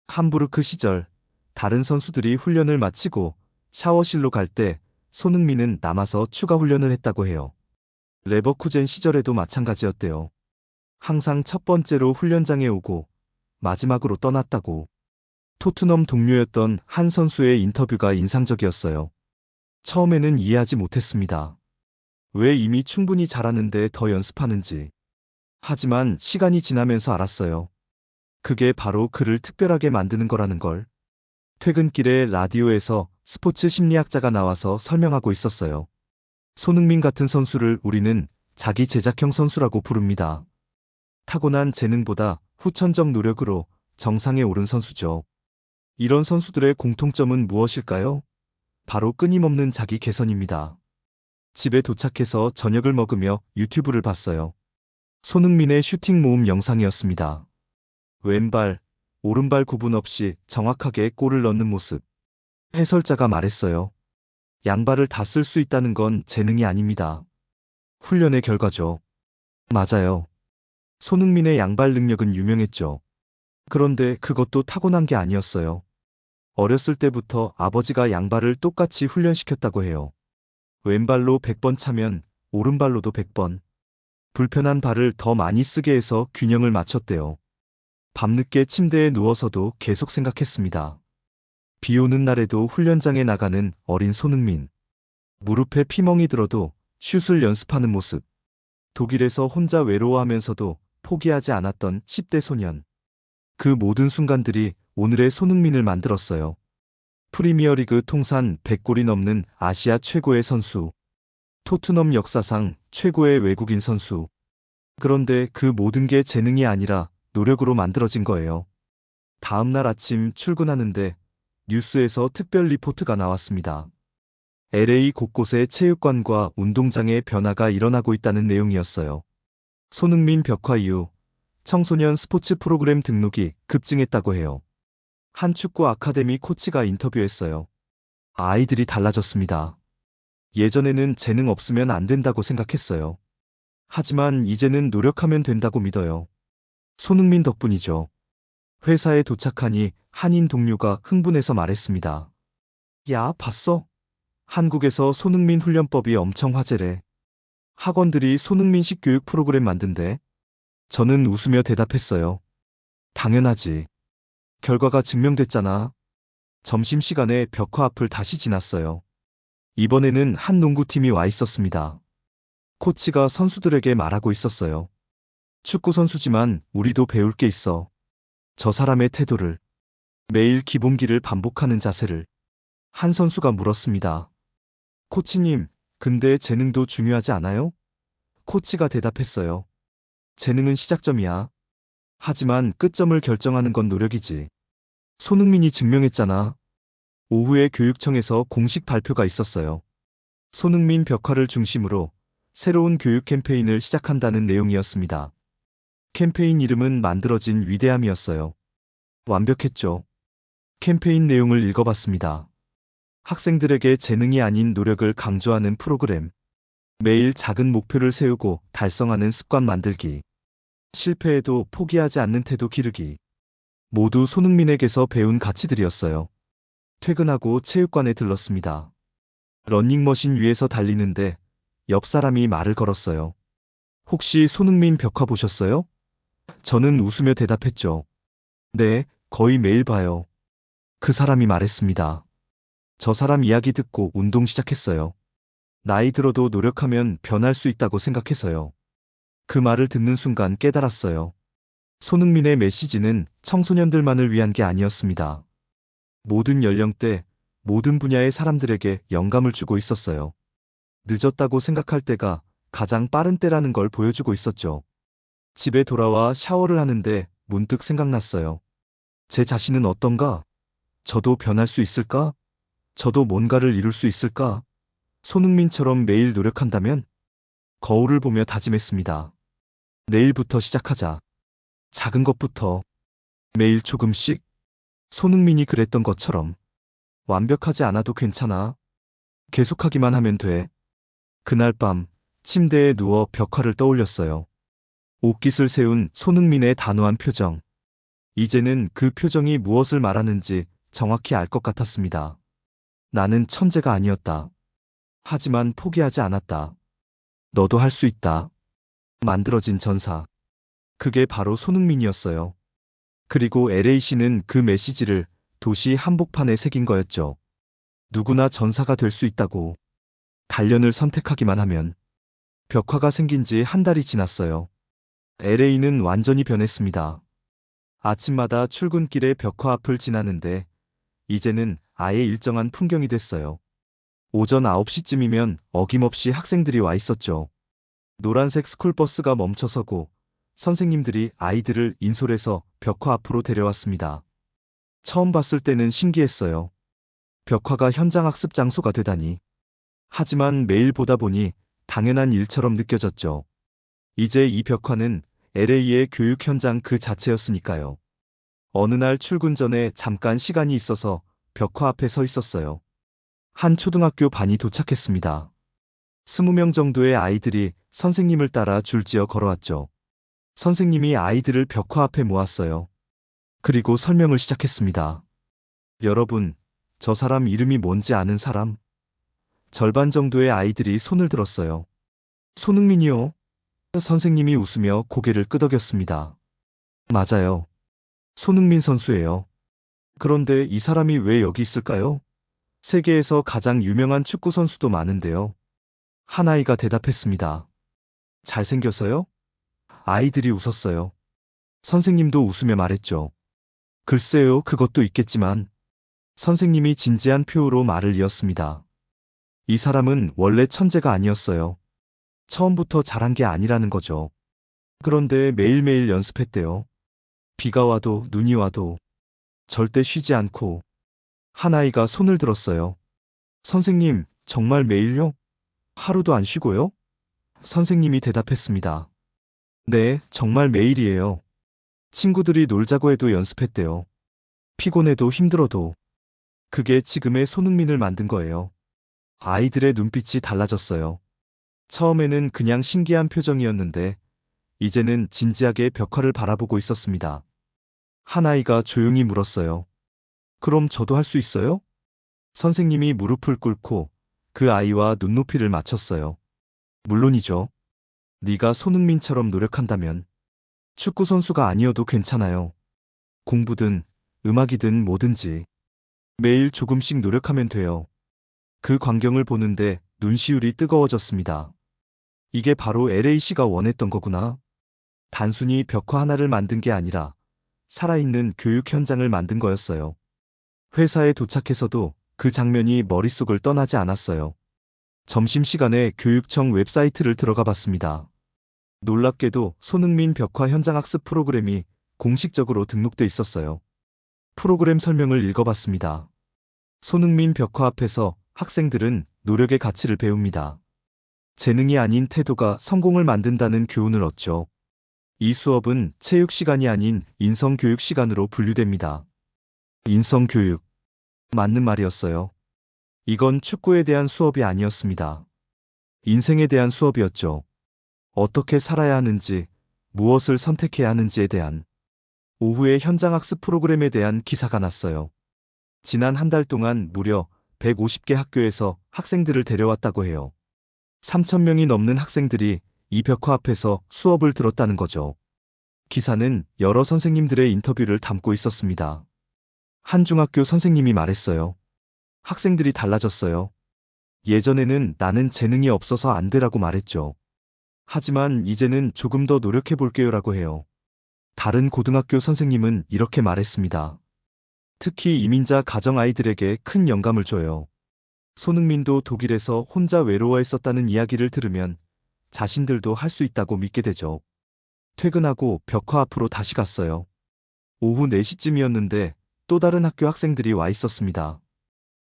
함부르크 시절 다른 선수들이 훈련을 마치고 샤워실로 갈 때 손흥민은 남아서 추가 훈련을 했다고 해요. 레버쿠젠 시절에도 마찬가지였대요. 항상 첫 번째로 훈련장에 오고 마지막으로 떠났다고. 토트넘 동료였던 한 선수의 인터뷰가 인상적이었어요. 처음에는 이해하지 못했습니다. 왜 이미 충분히 잘하는데 더 연습하는지. 하지만 시간이 지나면서 알았어요. 그게 바로 그를 특별하게 만드는 거라는 걸. 퇴근길에 라디오에서 스포츠 심리학자가 나와서 설명하고 있었어요. 손흥민 같은 선수를 우리는 자기 제작형 선수라고 부릅니다. 타고난 재능보다 후천적 노력으로 정상에 오른 선수죠. 이런 선수들의 공통점은 무엇일까요? 바로 끊임없는 자기 개선입니다. 집에 도착해서 저녁을 먹으며 유튜브를 봤어요. 손흥민의 슈팅 모음 영상이었습니다. 왼발, 오른발 구분 없이 정확하게 골을 넣는 모습. 해설자가 말했어요. 양발을 다 쓸 수 있다는 건 재능이 아닙니다. 훈련의 결과죠. 맞아요. 손흥민의 양발 능력은 유명했죠. 그런데 그것도 타고난 게 아니었어요. 어렸을 때부터 아버지가 양발을 똑같이 훈련시켰다고 해요. 왼발로 100번 차면 오른발로도 100번. 불편한 발을 더 많이 쓰게 해서 균형을 맞췄대요. 밤늦게 침대에 누워서도 계속 생각했습니다. 비 오는 날에도 훈련장에 나가는 어린 손흥민. 무릎에 피멍이 들어도 슛을 연습하는 모습. 독일에서 혼자 외로워하면서도 포기하지 않았던 10대 소년. 그 모든 순간들이 오늘의 손흥민을 만들었어요. 프리미어리그 통산 100골이 넘는 아시아 최고의 선수. 토트넘 역사상 최고의 외국인 선수. 그런데 그 모든 게 재능이 아니라 노력으로 만들어진 거예요. 다음 날 아침 출근하는데 뉴스에서 특별 리포트가 나왔습니다. LA 곳곳에 체육관과 운동장에 변화가 일어나고 있다는 내용이었어요. 손흥민 벽화 이후 청소년 스포츠 프로그램 등록이 급증했다고 해요. 한 축구 아카데미 코치가 인터뷰했어요. 아이들이 달라졌습니다. 예전에는 재능 없으면 안 된다고 생각했어요. 하지만 이제는 노력하면 된다고 믿어요. 손흥민 덕분이죠. 회사에 도착하니 한인 동료가 흥분해서 말했습니다. 야, 봤어? 한국에서 손흥민 훈련법이 엄청 화제래. 학원들이 손흥민식 교육 프로그램 만든대. 저는 웃으며 대답했어요. 당연하지. 결과가 증명됐잖아. 점심시간에 벽화 앞을 다시 지났어요. 이번에는 한 농구팀이 와 있었습니다. 코치가 선수들에게 말하고 있었어요. 축구 선수지만 우리도 배울 게 있어. 저 사람의 태도를, 매일 기본기를 반복하는 자세를. 한 선수가 물었습니다. 코치님, 근데 재능도 중요하지 않아요? 코치가 대답했어요. 재능은 시작점이야. 하지만 끝점을 결정하는 건 노력이지. 손흥민이 증명했잖아. 오후에 교육청에서 공식 발표가 있었어요. 손흥민 벽화를 중심으로 새로운 교육 캠페인을 시작한다는 내용이었습니다. 캠페인 이름은 만들어진 위대함이었어요. 완벽했죠. 캠페인 내용을 읽어봤습니다. 학생들에게 재능이 아닌 노력을 강조하는 프로그램. 매일 작은 목표를 세우고 달성하는 습관 만들기. 실패해도 포기하지 않는 태도 기르기. 모두 손흥민에게서 배운 가치들이었어요. 퇴근하고 체육관에 들렀습니다. 러닝머신 위에서 달리는데 옆 사람이 말을 걸었어요. 혹시 손흥민 벽화 보셨어요? 저는 웃으며 대답했죠. 네, 거의 매일 봐요. 그 사람이 말했습니다. 저 사람 이야기 듣고 운동 시작했어요. 나이 들어도 노력하면 변할 수 있다고 생각해서요. 그 말을 듣는 순간 깨달았어요. 손흥민의 메시지는 청소년들만을 위한 게 아니었습니다. 모든 연령대, 모든 분야의 사람들에게 영감을 주고 있었어요. 늦었다고 생각할 때가 가장 빠른 때라는 걸 보여주고 있었죠. 집에 돌아와 샤워를 하는데 문득 생각났어요. 제 자신은 어떤가? 저도 변할 수 있을까? 저도 뭔가를 이룰 수 있을까? 손흥민처럼 매일 노력한다면? 거울을 보며 다짐했습니다. 내일부터 시작하자. 작은 것부터. 매일 조금씩. 손흥민이 그랬던 것처럼. 완벽하지 않아도 괜찮아. 계속하기만 하면 돼. 그날 밤 침대에 누워 벽화를 떠올렸어요. 옷깃을 세운 손흥민의 단호한 표정. 이제는 그 표정이 무엇을 말하는지 정확히 알 것 같았습니다. 나는 천재가 아니었다. 하지만 포기하지 않았다. 너도 할 수 있다. 만들어진 전사. 그게 바로 손흥민이었어요. 그리고 LAC는 그 메시지를 도시 한복판에 새긴 거였죠. 누구나 전사가 될 수 있다고. 단련을 선택하기만 하면. 벽화가 생긴 지 한 달이 지났어요. LA는 완전히 변했습니다. 아침마다 출근길에 벽화 앞을 지나는데 이제는 아예 일정한 풍경이 됐어요. 오전 9시쯤이면 어김없이 학생들이 와 있었죠. 노란색 스쿨버스가 멈춰서고 선생님들이 아이들을 인솔해서 벽화 앞으로 데려왔습니다. 처음 봤을 때는 신기했어요. 벽화가 현장학습 장소가 되다니. 하지만 매일 보다 보니 당연한 일처럼 느껴졌죠. 이제 이 벽화는 LA의 교육 현장 그 자체였으니까요. 어느 날 출근 전에 잠깐 시간이 있어서 벽화 앞에 서 있었어요. 한 초등학교 반이 도착했습니다. 20명 정도의 아이들이 선생님을 따라 줄지어 걸어왔죠. 선생님이 아이들을 벽화 앞에 모았어요. 그리고 설명을 시작했습니다. 여러분, 저 사람 이름이 뭔지 아는 사람? 절반 정도의 아이들이 손을 들었어요. 손흥민이요? 선생님이 웃으며 고개를 끄덕였습니다. 맞아요. 손흥민 선수예요. 그런데 이 사람이 왜 여기 있을까요? 세계에서 가장 유명한 축구 선수도 많은데요. 한 아이가 대답했습니다. 잘생겨서요? 아이들이 웃었어요. 선생님도 웃으며 말했죠. 글쎄요, 그것도 있겠지만. 선생님이 진지한 표호로 말을 이었습니다. 이 사람은 원래 천재가 아니었어요. 처음부터 잘한 게 아니라는 거죠. 그런데 매일매일 연습했대요. 비가 와도 눈이 와도 절대 쉬지 않고. 한 아이가 손을 들었어요. 선생님, 정말 매일요? 하루도 안 쉬고요? 선생님이 대답했습니다. 네, 정말 매일이에요. 친구들이 놀자고 해도 연습했대요. 피곤해도 힘들어도. 그게 지금의 손흥민을 만든 거예요. 아이들의 눈빛이 달라졌어요. 처음에는 그냥 신기한 표정이었는데, 이제는 진지하게 벽화를 바라보고 있었습니다. 한 아이가 조용히 물었어요. 그럼 저도 할 수 있어요? 선생님이 무릎을 꿇고 그 아이와 눈높이를 맞췄어요. 물론이죠. 네가 손흥민처럼 노력한다면 축구 선수가 아니어도 괜찮아요. 공부든 음악이든 뭐든지 매일 조금씩 노력하면 돼요. 그 광경을 보는데 눈시울이 뜨거워졌습니다. 이게 바로 LAC가 원했던 거구나. 단순히 벽화 하나를 만든 게 아니라 살아있는 교육 현장을 만든 거였어요. 회사에 도착해서도 그 장면이 머릿속을 떠나지 않았어요. 점심시간에 교육청 웹사이트를 들어가 봤습니다. 놀랍게도 손흥민 벽화 현장학습 프로그램이 공식적으로 등록돼 있었어요. 프로그램 설명을 읽어봤습니다. 손흥민 벽화 앞에서 학생들은 노력의 가치를 배웁니다. 재능이 아닌 태도가 성공을 만든다는 교훈을 얻죠. 이 수업은 체육 시간이 아닌 인성교육 시간으로 분류됩니다. 인성교육. 맞는 말이었어요. 이건 축구에 대한 수업이 아니었습니다. 인생에 대한 수업이었죠. 어떻게 살아야 하는지, 무엇을 선택해야 하는지에 대한. 오후에 현장학습 프로그램에 대한 기사가 났어요. 지난 한 달 동안 무려 150개 학교에서 학생들을 데려왔다고 해요. 3,000명이 넘는 학생들이 이 벽화 앞에서 수업을 들었다는 거죠. 기사는 여러 선생님들의 인터뷰를 담고 있었습니다. 한 중학교 선생님이 말했어요. 학생들이 달라졌어요. 예전에는 나는 재능이 없어서 안 되라고 말했죠. 하지만 이제는 조금 더 노력해 볼게요라고 해요. 다른 고등학교 선생님은 이렇게 말했습니다. 특히 이민자 가정 아이들에게 큰 영감을 줘요. 손흥민도 독일에서 혼자 외로워했었다는 이야기를 들으면 자신들도 할 수 있다고 믿게 되죠. 퇴근하고 벽화 앞으로 다시 갔어요. 오후 4시쯤이었는데 또 다른 학교 학생들이 와 있었습니다.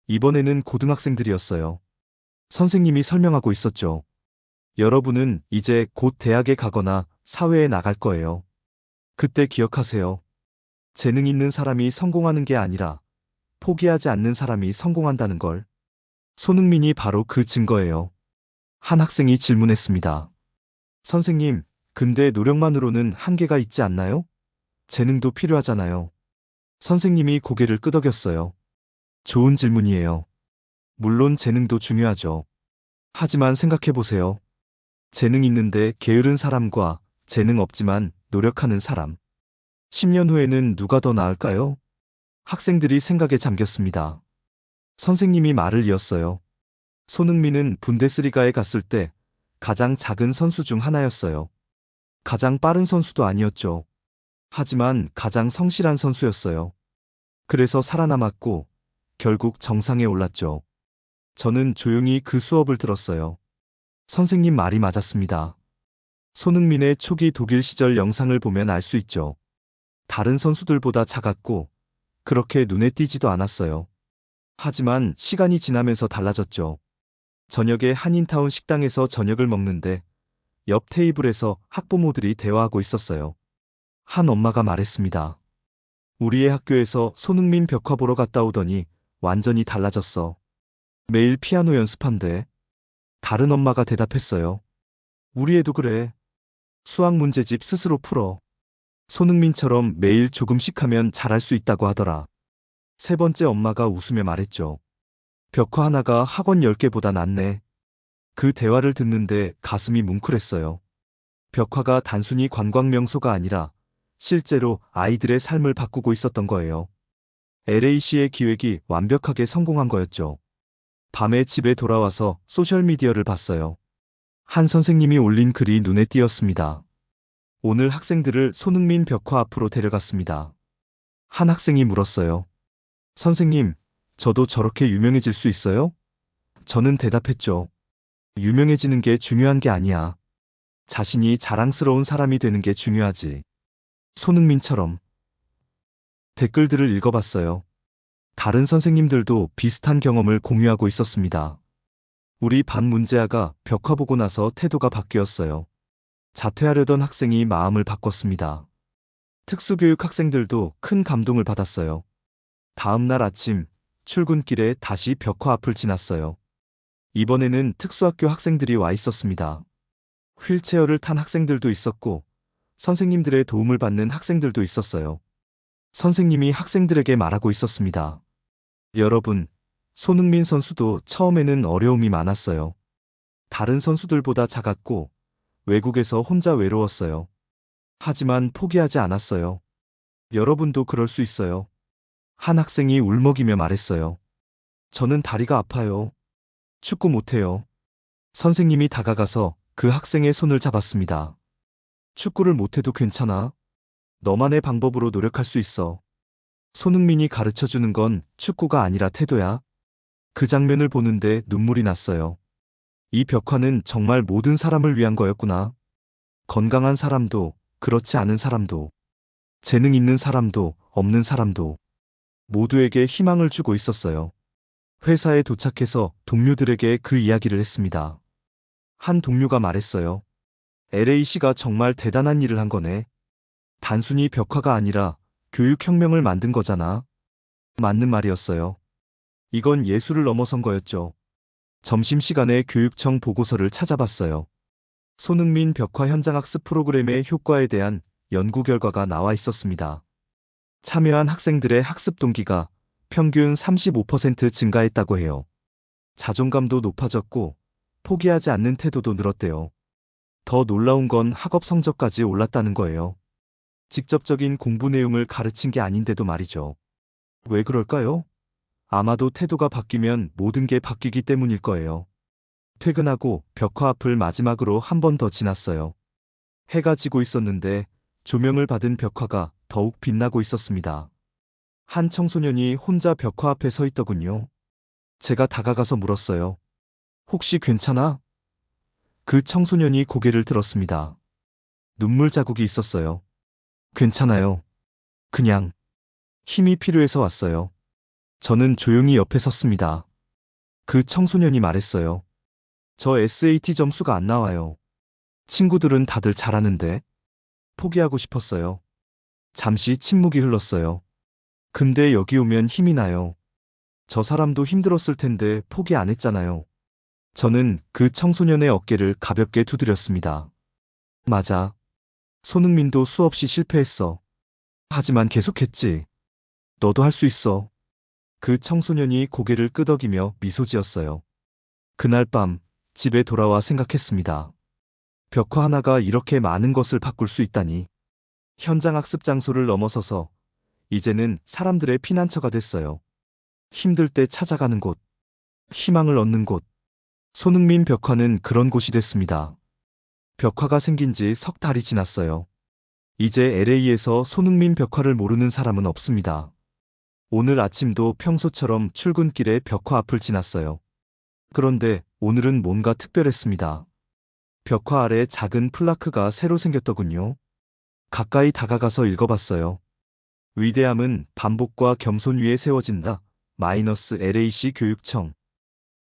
이번에는 고등학생들이었어요. 선생님이 설명하고 있었죠. 여러분은 이제 곧 대학에 가거나 사회에 나갈 거예요. 그때 기억하세요. 재능 있는 사람이 성공하는 게 아니라 포기하지 않는 사람이 성공한다는 걸. 손흥민이 바로 그 증거예요. 한 학생이 질문했습니다. 선생님, 근데 노력만으로는 한계가 있지 않나요? 재능도 필요하잖아요. 선생님이 고개를 끄덕였어요. 좋은 질문이에요. 물론 재능도 중요하죠. 하지만 생각해보세요. 재능 있는데 게으른 사람과 재능 없지만 노력하는 사람. 10년 후에는 누가 더 나을까요? 학생들이 생각에 잠겼습니다. 선생님이 말을 이었어요. 손흥민은 분데스리가에 갔을 때 가장 작은 선수 중 하나였어요. 가장 빠른 선수도 아니었죠. 하지만 가장 성실한 선수였어요. 그래서 살아남았고 결국 정상에 올랐죠. 저는 조용히 그 수업을 들었어요. 선생님 말이 맞았습니다. 손흥민의 초기 독일 시절 영상을 보면 알 수 있죠. 다른 선수들보다 작았고 그렇게 눈에 띄지도 않았어요. 하지만 시간이 지나면서 달라졌죠. 저녁에 한인타운 식당에서 저녁을 먹는데 옆 테이블에서 학부모들이 대화하고 있었어요. 한 엄마가 말했습니다. 우리의 학교에서 손흥민 벽화 보러 갔다 오더니 완전히 달라졌어. 매일 피아노 연습한대. 다른 엄마가 대답했어요. 우리 애도 그래. 수학 문제집 스스로 풀어. 손흥민처럼 매일 조금씩 하면 잘할 수 있다고 하더라. 세 번째 엄마가 웃으며 말했죠. 벽화 하나가 학원 10개보다 낫네. 그 대화를 듣는데 가슴이 뭉클했어요. 벽화가 단순히 관광 명소가 아니라 실제로 아이들의 삶을 바꾸고 있었던 거예요. LA시의 기획이 완벽하게 성공한 거였죠. 밤에 집에 돌아와서 소셜미디어를 봤어요. 한 선생님이 올린 글이 눈에 띄었습니다. 오늘 학생들을 손흥민 벽화 앞으로 데려갔습니다. 한 학생이 물었어요. 선생님, 저도 저렇게 유명해질 수 있어요? 저는 대답했죠. 유명해지는 게 중요한 게 아니야. 자신이 자랑스러운 사람이 되는 게 중요하지. 손흥민처럼. 댓글들을 읽어봤어요. 다른 선생님들도 비슷한 경험을 공유하고 있었습니다. 우리 반 문제아가 벽화 보고 나서 태도가 바뀌었어요. 자퇴하려던 학생이 마음을 바꿨습니다. 특수교육 학생들도 큰 감동을 받았어요. 다음 날 아침 출근길에 다시 벽화 앞을 지났어요. 이번에는 특수학교 학생들이 와 있었습니다. 휠체어를 탄 학생들도 있었고 선생님들의 도움을 받는 학생들도 있었어요. 선생님이 학생들에게 말하고 있었습니다. 여러분, 손흥민 선수도 처음에는 어려움이 많았어요. 다른 선수들보다 작았고 외국에서 혼자 외로웠어요. 하지만 포기하지 않았어요. 여러분도 그럴 수 있어요. 한 학생이 울먹이며 말했어요. 저는 다리가 아파요. 축구 못해요. 선생님이 다가가서 그 학생의 손을 잡았습니다. 축구를 못해도 괜찮아. 너만의 방법으로 노력할 수 있어. 손흥민이 가르쳐 주는 건 축구가 아니라 태도야. 그 장면을 보는데 눈물이 났어요. 이 벽화는 정말 모든 사람을 위한 거였구나. 건강한 사람도, 그렇지 않은 사람도, 재능 있는 사람도, 없는 사람도, 모두에게 희망을 주고 있었어요. 회사에 도착해서 동료들에게 그 이야기를 했습니다. 한 동료가 말했어요. LA시가 정말 대단한 일을 한 거네. 단순히 벽화가 아니라 교육혁명을 만든 거잖아. 맞는 말이었어요. 이건 예술을 넘어선 거였죠. 점심시간에 교육청 보고서를 찾아봤어요. 손흥민 벽화 현장학습 프로그램의 효과에 대한 연구 결과가 나와 있었습니다. 참여한 학생들의 학습 동기가 평균 35% 증가했다고 해요. 자존감도 높아졌고 포기하지 않는 태도도 늘었대요. 더 놀라운 건 학업 성적까지 올랐다는 거예요. 직접적인 공부 내용을 가르친 게 아닌데도 말이죠. 왜 그럴까요? 아마도 태도가 바뀌면 모든 게 바뀌기 때문일 거예요. 퇴근하고 벽화 앞을 마지막으로 한 번 더 지났어요. 해가 지고 있었는데 조명을 받은 벽화가 더욱 빛나고 있었습니다. 한 청소년이 혼자 벽화 앞에 서 있더군요. 제가 다가가서 물었어요. 혹시 괜찮아? 그 청소년이 고개를 들었습니다. 눈물 자국이 있었어요. 괜찮아요. 그냥 힘이 필요해서 왔어요. 저는 조용히 옆에 섰습니다. 그 청소년이 말했어요. 저 SAT 점수가 안 나와요. 친구들은 다들 잘하는데. 포기하고 싶었어요. 잠시 침묵이 흘렀어요. 근데 여기 오면 힘이 나요. 저 사람도 힘들었을 텐데 포기 안 했잖아요. 저는 그 청소년의 어깨를 가볍게 두드렸습니다. 맞아. 손흥민도 수없이 실패했어. 하지만 계속했지. 너도 할 수 있어. 그 청소년이 고개를 끄덕이며 미소 지었어요. 그날 밤 집에 돌아와 생각했습니다. 벽화 하나가 이렇게 많은 것을 바꿀 수 있다니. 현장 학습 장소를 넘어서서 이제는 사람들의 피난처가 됐어요. 힘들 때 찾아가는 곳, 희망을 얻는 곳. 손흥민 벽화는 그런 곳이 됐습니다. 벽화가 생긴 지 석 달이 지났어요. 이제 LA에서 손흥민 벽화를 모르는 사람은 없습니다. 오늘 아침도 평소처럼 출근길에 벽화 앞을 지났어요. 그런데 오늘은 뭔가 특별했습니다. 벽화 아래 작은 플라크가 새로 생겼더군요. 가까이 다가가서 읽어봤어요. 위대함은 반복과 겸손 위에 세워진다. LAC 교육청.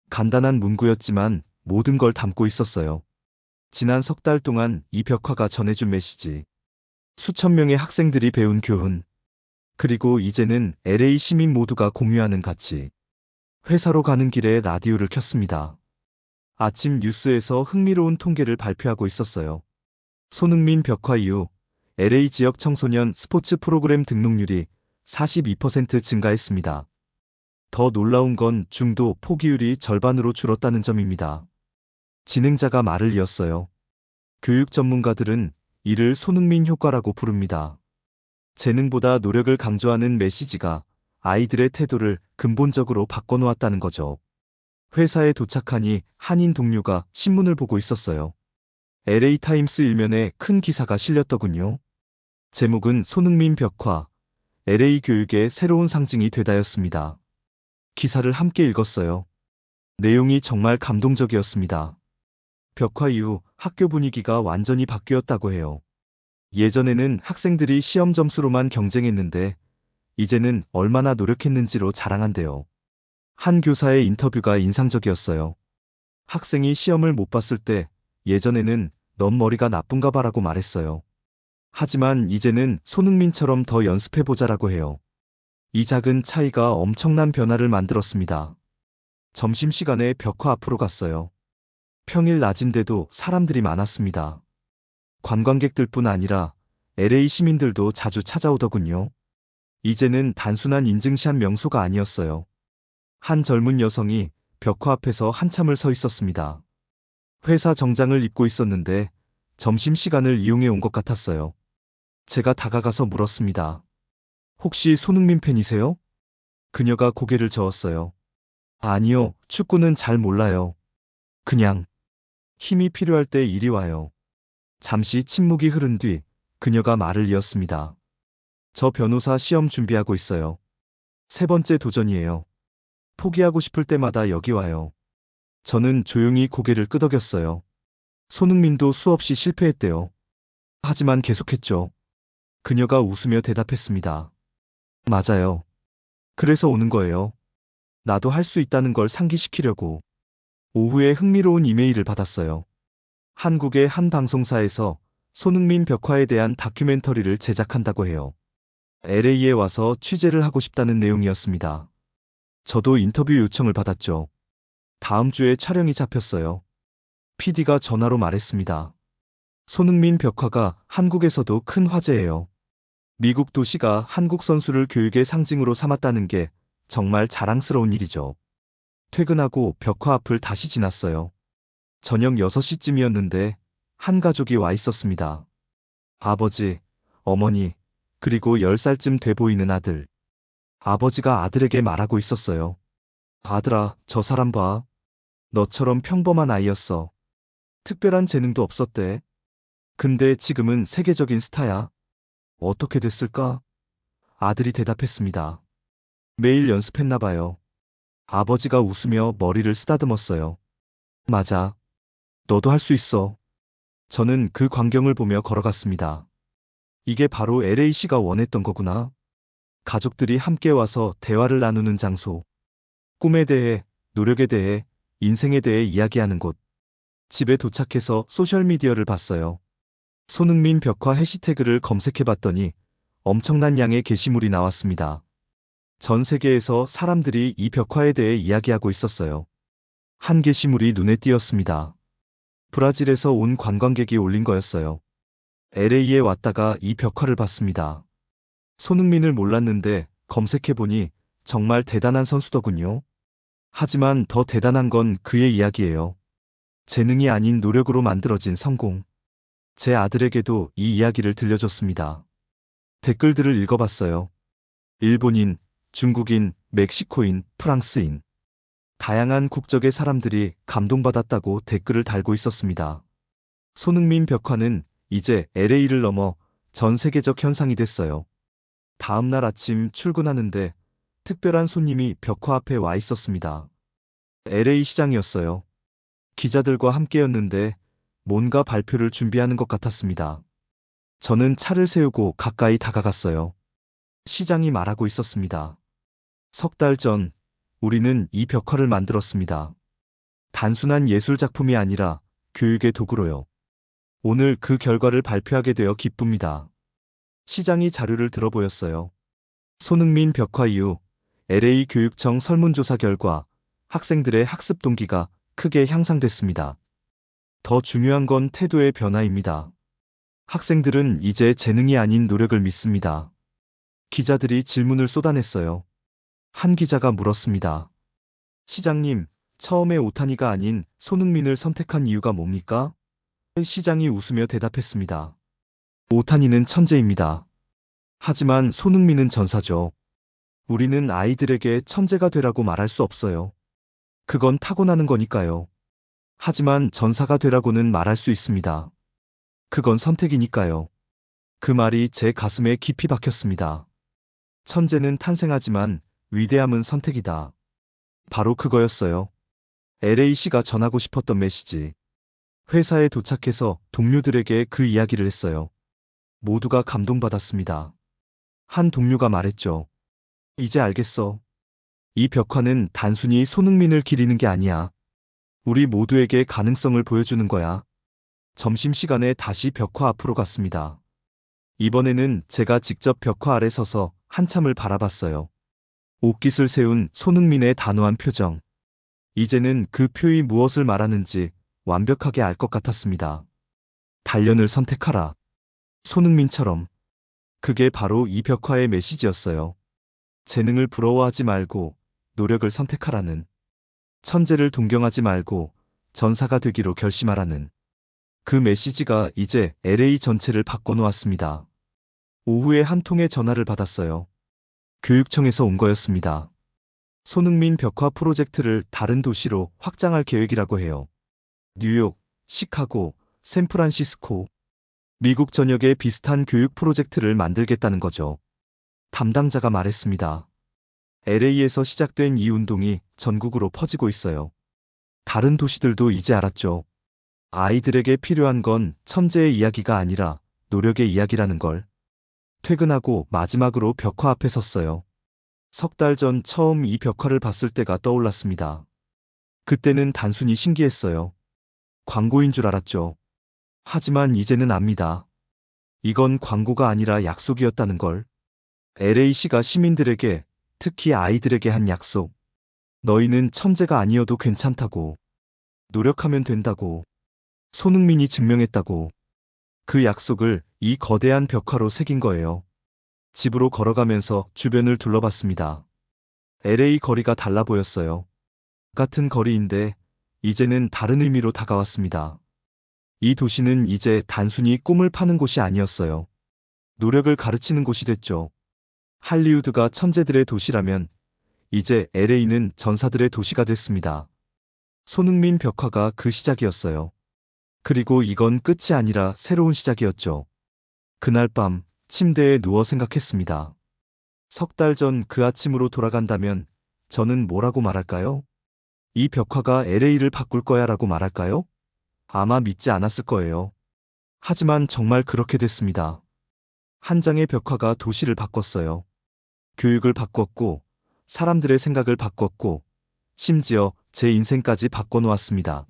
간단한 문구였지만 모든 걸 담고 있었어요. 지난 석 달 동안 이 벽화가 전해준 메시지. 수천 명의 학생들이 배운 교훈. 그리고 이제는 LA 시민 모두가 공유하는 가치. 회사로 가는 길에 라디오를 켰습니다. 아침 뉴스에서 흥미로운 통계를 발표하고 있었어요. 손흥민 벽화 이후 LA 지역 청소년 스포츠 프로그램 등록률이 42% 증가했습니다. 더 놀라운 건 중도 포기율이 절반으로 줄었다는 점입니다. 진행자가 말을 이었어요. 교육 전문가들은 이를 손흥민 효과라고 부릅니다. 재능보다 노력을 강조하는 메시지가 아이들의 태도를 근본적으로 바꿔놓았다는 거죠. 회사에 도착하니 한인 동료가 신문을 보고 있었어요. LA 타임스 일면에 큰 기사가 실렸더군요. 제목은 손흥민 벽화, LA 교육의 새로운 상징이 되다였습니다. 기사를 함께 읽었어요. 내용이 정말 감동적이었습니다. 벽화 이후 학교 분위기가 완전히 바뀌었다고 해요. 예전에는 학생들이 시험 점수로만 경쟁했는데 이제는 얼마나 노력했는지로 자랑한대요. 한 교사의 인터뷰가 인상적이었어요. 학생이 시험을 못 봤을 때 예전에는 넌 머리가 나쁜가 봐라고 말했어요. 하지만 이제는 손흥민처럼 더 연습해보자라고 해요. 이 작은 차이가 엄청난 변화를 만들었습니다. 점심시간에 벽화 앞으로 갔어요. 평일 낮인데도 사람들이 많았습니다. 관광객들뿐 아니라 LA 시민들도 자주 찾아오더군요. 이제는 단순한 인증샷 명소가 아니었어요. 한 젊은 여성이 벽화 앞에서 한참을 서 있었습니다. 회사 정장을 입고 있었는데 점심시간을 이용해 온 것 같았어요. 제가 다가가서 물었습니다. 혹시 손흥민 팬이세요? 그녀가 고개를 저었어요. 아니요, 축구는 잘 몰라요. 그냥 힘이 필요할 때 이리 와요. 잠시 침묵이 흐른 뒤 그녀가 말을 이었습니다. 저 변호사 시험 준비하고 있어요. 세 번째 도전이에요. 포기하고 싶을 때마다 여기 와요. 저는 조용히 고개를 끄덕였어요. 손흥민도 수없이 실패했대요. 하지만 계속했죠. 그녀가 웃으며 대답했습니다. 맞아요. 그래서 오는 거예요. 나도 할 수 있다는 걸 상기시키려고. 오후에 흥미로운 이메일을 받았어요. 한국의 한 방송사에서 손흥민 벽화에 대한 다큐멘터리를 제작한다고 해요. LA에 와서 취재를 하고 싶다는 내용이었습니다. 저도 인터뷰 요청을 받았죠. 다음 주에 촬영이 잡혔어요. PD가 전화로 말했습니다. 손흥민 벽화가 한국에서도 큰 화제예요. 미국 도시가 한국 선수를 교육의 상징으로 삼았다는 게 정말 자랑스러운 일이죠. 퇴근하고 벽화 앞을 다시 지났어요. 저녁 6시쯤이었는데 한 가족이 와 있었습니다. 아버지, 어머니, 그리고 10살쯤 돼 보이는 아들. 아버지가 아들에게 말하고 있었어요. 아들아, 저 사람 봐. 너처럼 평범한 아이였어. 특별한 재능도 없었대. 근데 지금은 세계적인 스타야. 어떻게 됐을까? 아들이 대답했습니다. 매일 연습했나 봐요. 아버지가 웃으며 머리를 쓰다듬었어요. 맞아. 너도 할 수 있어. 저는 그 광경을 보며 걸어갔습니다. 이게 바로 LAC가 원했던 거구나. 가족들이 함께 와서 대화를 나누는 장소. 꿈에 대해, 노력에 대해, 인생에 대해 이야기하는 곳. 집에 도착해서 소셜미디어를 봤어요. 손흥민 벽화 해시태그를 검색해봤더니 엄청난 양의 게시물이 나왔습니다. 전 세계에서 사람들이 이 벽화에 대해 이야기하고 있었어요. 한 게시물이 눈에 띄었습니다. 브라질에서 온 관광객이 올린 거였어요. LA에 왔다가 이 벽화를 봤습니다. 손흥민을 몰랐는데 검색해보니 정말 대단한 선수더군요. 하지만 더 대단한 건 그의 이야기예요. 재능이 아닌 노력으로 만들어진 성공. 제 아들에게도 이 이야기를 들려줬습니다. 댓글들을 읽어봤어요. 일본인, 중국인, 멕시코인, 프랑스인. 다양한 국적의 사람들이 감동받았다고 댓글을 달고 있었습니다. 손흥민 벽화는 이제 LA를 넘어 전 세계적 현상이 됐어요. 다음 날 아침 출근하는데 특별한 손님이 벽화 앞에 와 있었습니다. LA 시장이었어요. 기자들과 함께였는데 뭔가 발표를 준비하는 것 같았습니다. 저는 차를 세우고 가까이 다가갔어요. 시장이 말하고 있었습니다. 석 달 전, 우리는 이 벽화를 만들었습니다. 단순한 예술 작품이 아니라 교육의 도구로요. 오늘 그 결과를 발표하게 되어 기쁩니다. 시장이 자료를 들어보였어요. 손흥민 벽화 이후 LA 교육청 설문조사 결과 학생들의 학습 동기가 크게 향상됐습니다. 더 중요한 건 태도의 변화입니다. 학생들은 이제 재능이 아닌 노력을 믿습니다. 기자들이 질문을 쏟아냈어요. 한 기자가 물었습니다. 시장님, 처음에 오타니가 아닌 손흥민을 선택한 이유가 뭡니까? 시장이 웃으며 대답했습니다. 오타니는 천재입니다. 하지만 손흥민은 전사죠. 우리는 아이들에게 천재가 되라고 말할 수 없어요. 그건 타고나는 거니까요. 하지만 전사가 되라고는 말할 수 있습니다. 그건 선택이니까요. 그 말이 제 가슴에 깊이 박혔습니다. 천재는 탄생하지만 위대함은 선택이다. 바로 그거였어요. LAC가 전하고 싶었던 메시지. 회사에 도착해서 동료들에게 그 이야기를 했어요. 모두가 감동받았습니다. 한 동료가 말했죠. 이제 알겠어. 이 벽화는 단순히 손흥민을 기리는 게 아니야. 우리 모두에게 가능성을 보여주는 거야. 점심시간에 다시 벽화 앞으로 갔습니다. 이번에는 제가 직접 벽화 아래 서서 한참을 바라봤어요. 옷깃을 세운 손흥민의 단호한 표정. 이제는 그 표이 무엇을 말하는지 완벽하게 알 것 같았습니다. 단련을 선택하라. 손흥민처럼. 그게 바로 이 벽화의 메시지였어요. 재능을 부러워하지 말고 노력을 선택하라는. 천재를 동경하지 말고 전사가 되기로 결심하라는. 그 메시지가 이제 LA 전체를 바꿔놓았습니다. 오후에 한 통의 전화를 받았어요. 교육청에서 온 거였습니다. 손흥민 벽화 프로젝트를 다른 도시로 확장할 계획이라고 해요. 뉴욕, 시카고, 샌프란시스코. 미국 전역에 비슷한 교육 프로젝트를 만들겠다는 거죠. 담당자가 말했습니다. LA에서 시작된 이 운동이 전국으로 퍼지고 있어요. 다른 도시들도 이제 알았죠. 아이들에게 필요한 건 천재의 이야기가 아니라 노력의 이야기라는 걸. 퇴근하고 마지막으로 벽화 앞에 섰어요. 석 달 전 처음 이 벽화를 봤을 때가 떠올랐습니다. 그때는 단순히 신기했어요. 광고인 줄 알았죠. 하지만 이제는 압니다. 이건 광고가 아니라 약속이었다는 걸. LAC가 시민들에게, 특히 아이들에게 한 약속. 너희는 천재가 아니어도 괜찮다고. 노력하면 된다고. 손흥민이 증명했다고. 그 약속을 이 거대한 벽화로 새긴 거예요. 집으로 걸어가면서 주변을 둘러봤습니다. LA 거리가 달라 보였어요. 같은 거리인데 이제는 다른 의미로 다가왔습니다. 이 도시는 이제 단순히 꿈을 파는 곳이 아니었어요. 노력을 가르치는 곳이 됐죠. 할리우드가 천재들의 도시라면 이제 LA는 전사들의 도시가 됐습니다. 손흥민 벽화가 그 시작이었어요. 그리고 이건 끝이 아니라 새로운 시작이었죠. 그날 밤 침대에 누워 생각했습니다. 석 달 전 그 아침으로 돌아간다면 저는 뭐라고 말할까요? 이 벽화가 LA를 바꿀 거야 라고 말할까요? 아마 믿지 않았을 거예요. 하지만 정말 그렇게 됐습니다. 한 장의 벽화가 도시를 바꿨어요. 교육을 바꿨고, 사람들의 생각을 바꿨고, 심지어 제 인생까지 바꿔놓았습니다.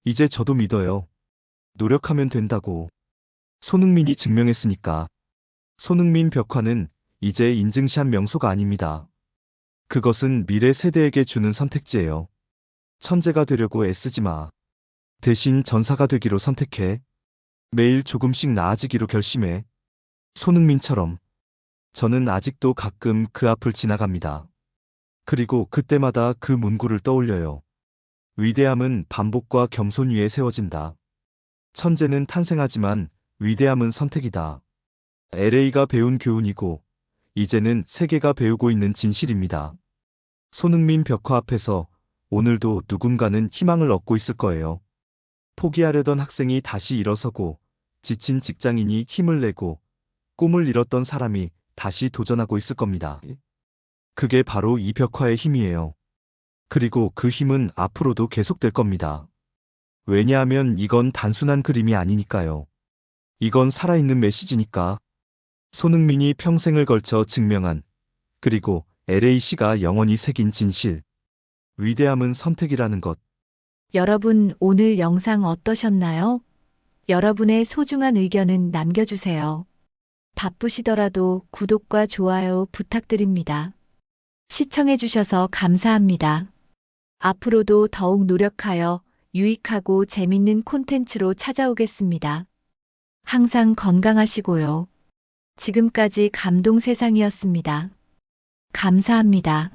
이제 저도 믿어요. 노력하면 된다고. 손흥민이 증명했으니까. 손흥민 벽화는 이제 인증샷 명소가 아닙니다. 그것은 미래 세대에게 주는 선택지예요. 천재가 되려고 애쓰지 마. 대신 전사가 되기로 선택해. 매일 조금씩 나아지기로 결심해. 손흥민처럼. 저는 아직도 가끔 그 앞을 지나갑니다. 그리고 그때마다 그 문구를 떠올려요. 위대함은 반복과 겸손 위에 세워진다. 천재는 탄생하지만 위대함은 선택이다. LA가 배운 교훈이고 이제는 세계가 배우고 있는 진실입니다. 손흥민 벽화 앞에서 오늘도 누군가는 희망을 얻고 있을 거예요. 포기하려던 학생이 다시 일어서고 지친 직장인이 힘을 내고 꿈을 잃었던 사람이 다시 도전하고 있을 겁니다. 그게 바로 이 벽화의 힘이에요. 그리고 그 힘은 앞으로도 계속될 겁니다. 왜냐하면 이건 단순한 그림이 아니니까요. 이건 살아있는 메시지니까. 손흥민이 평생을 걸쳐 증명한, 그리고 LAC가 영원히 새긴 진실. 위대함은 선택이라는 것. 여러분, 오늘 영상 어떠셨나요? 여러분의 소중한 의견은 남겨주세요. 바쁘시더라도 구독과 좋아요 부탁드립니다. 시청해주셔서 감사합니다. 앞으로도 더욱 노력하여 유익하고 재밌는 콘텐츠로 찾아오겠습니다. 항상 건강하시고요. 지금까지 감동세상이었습니다. 감사합니다.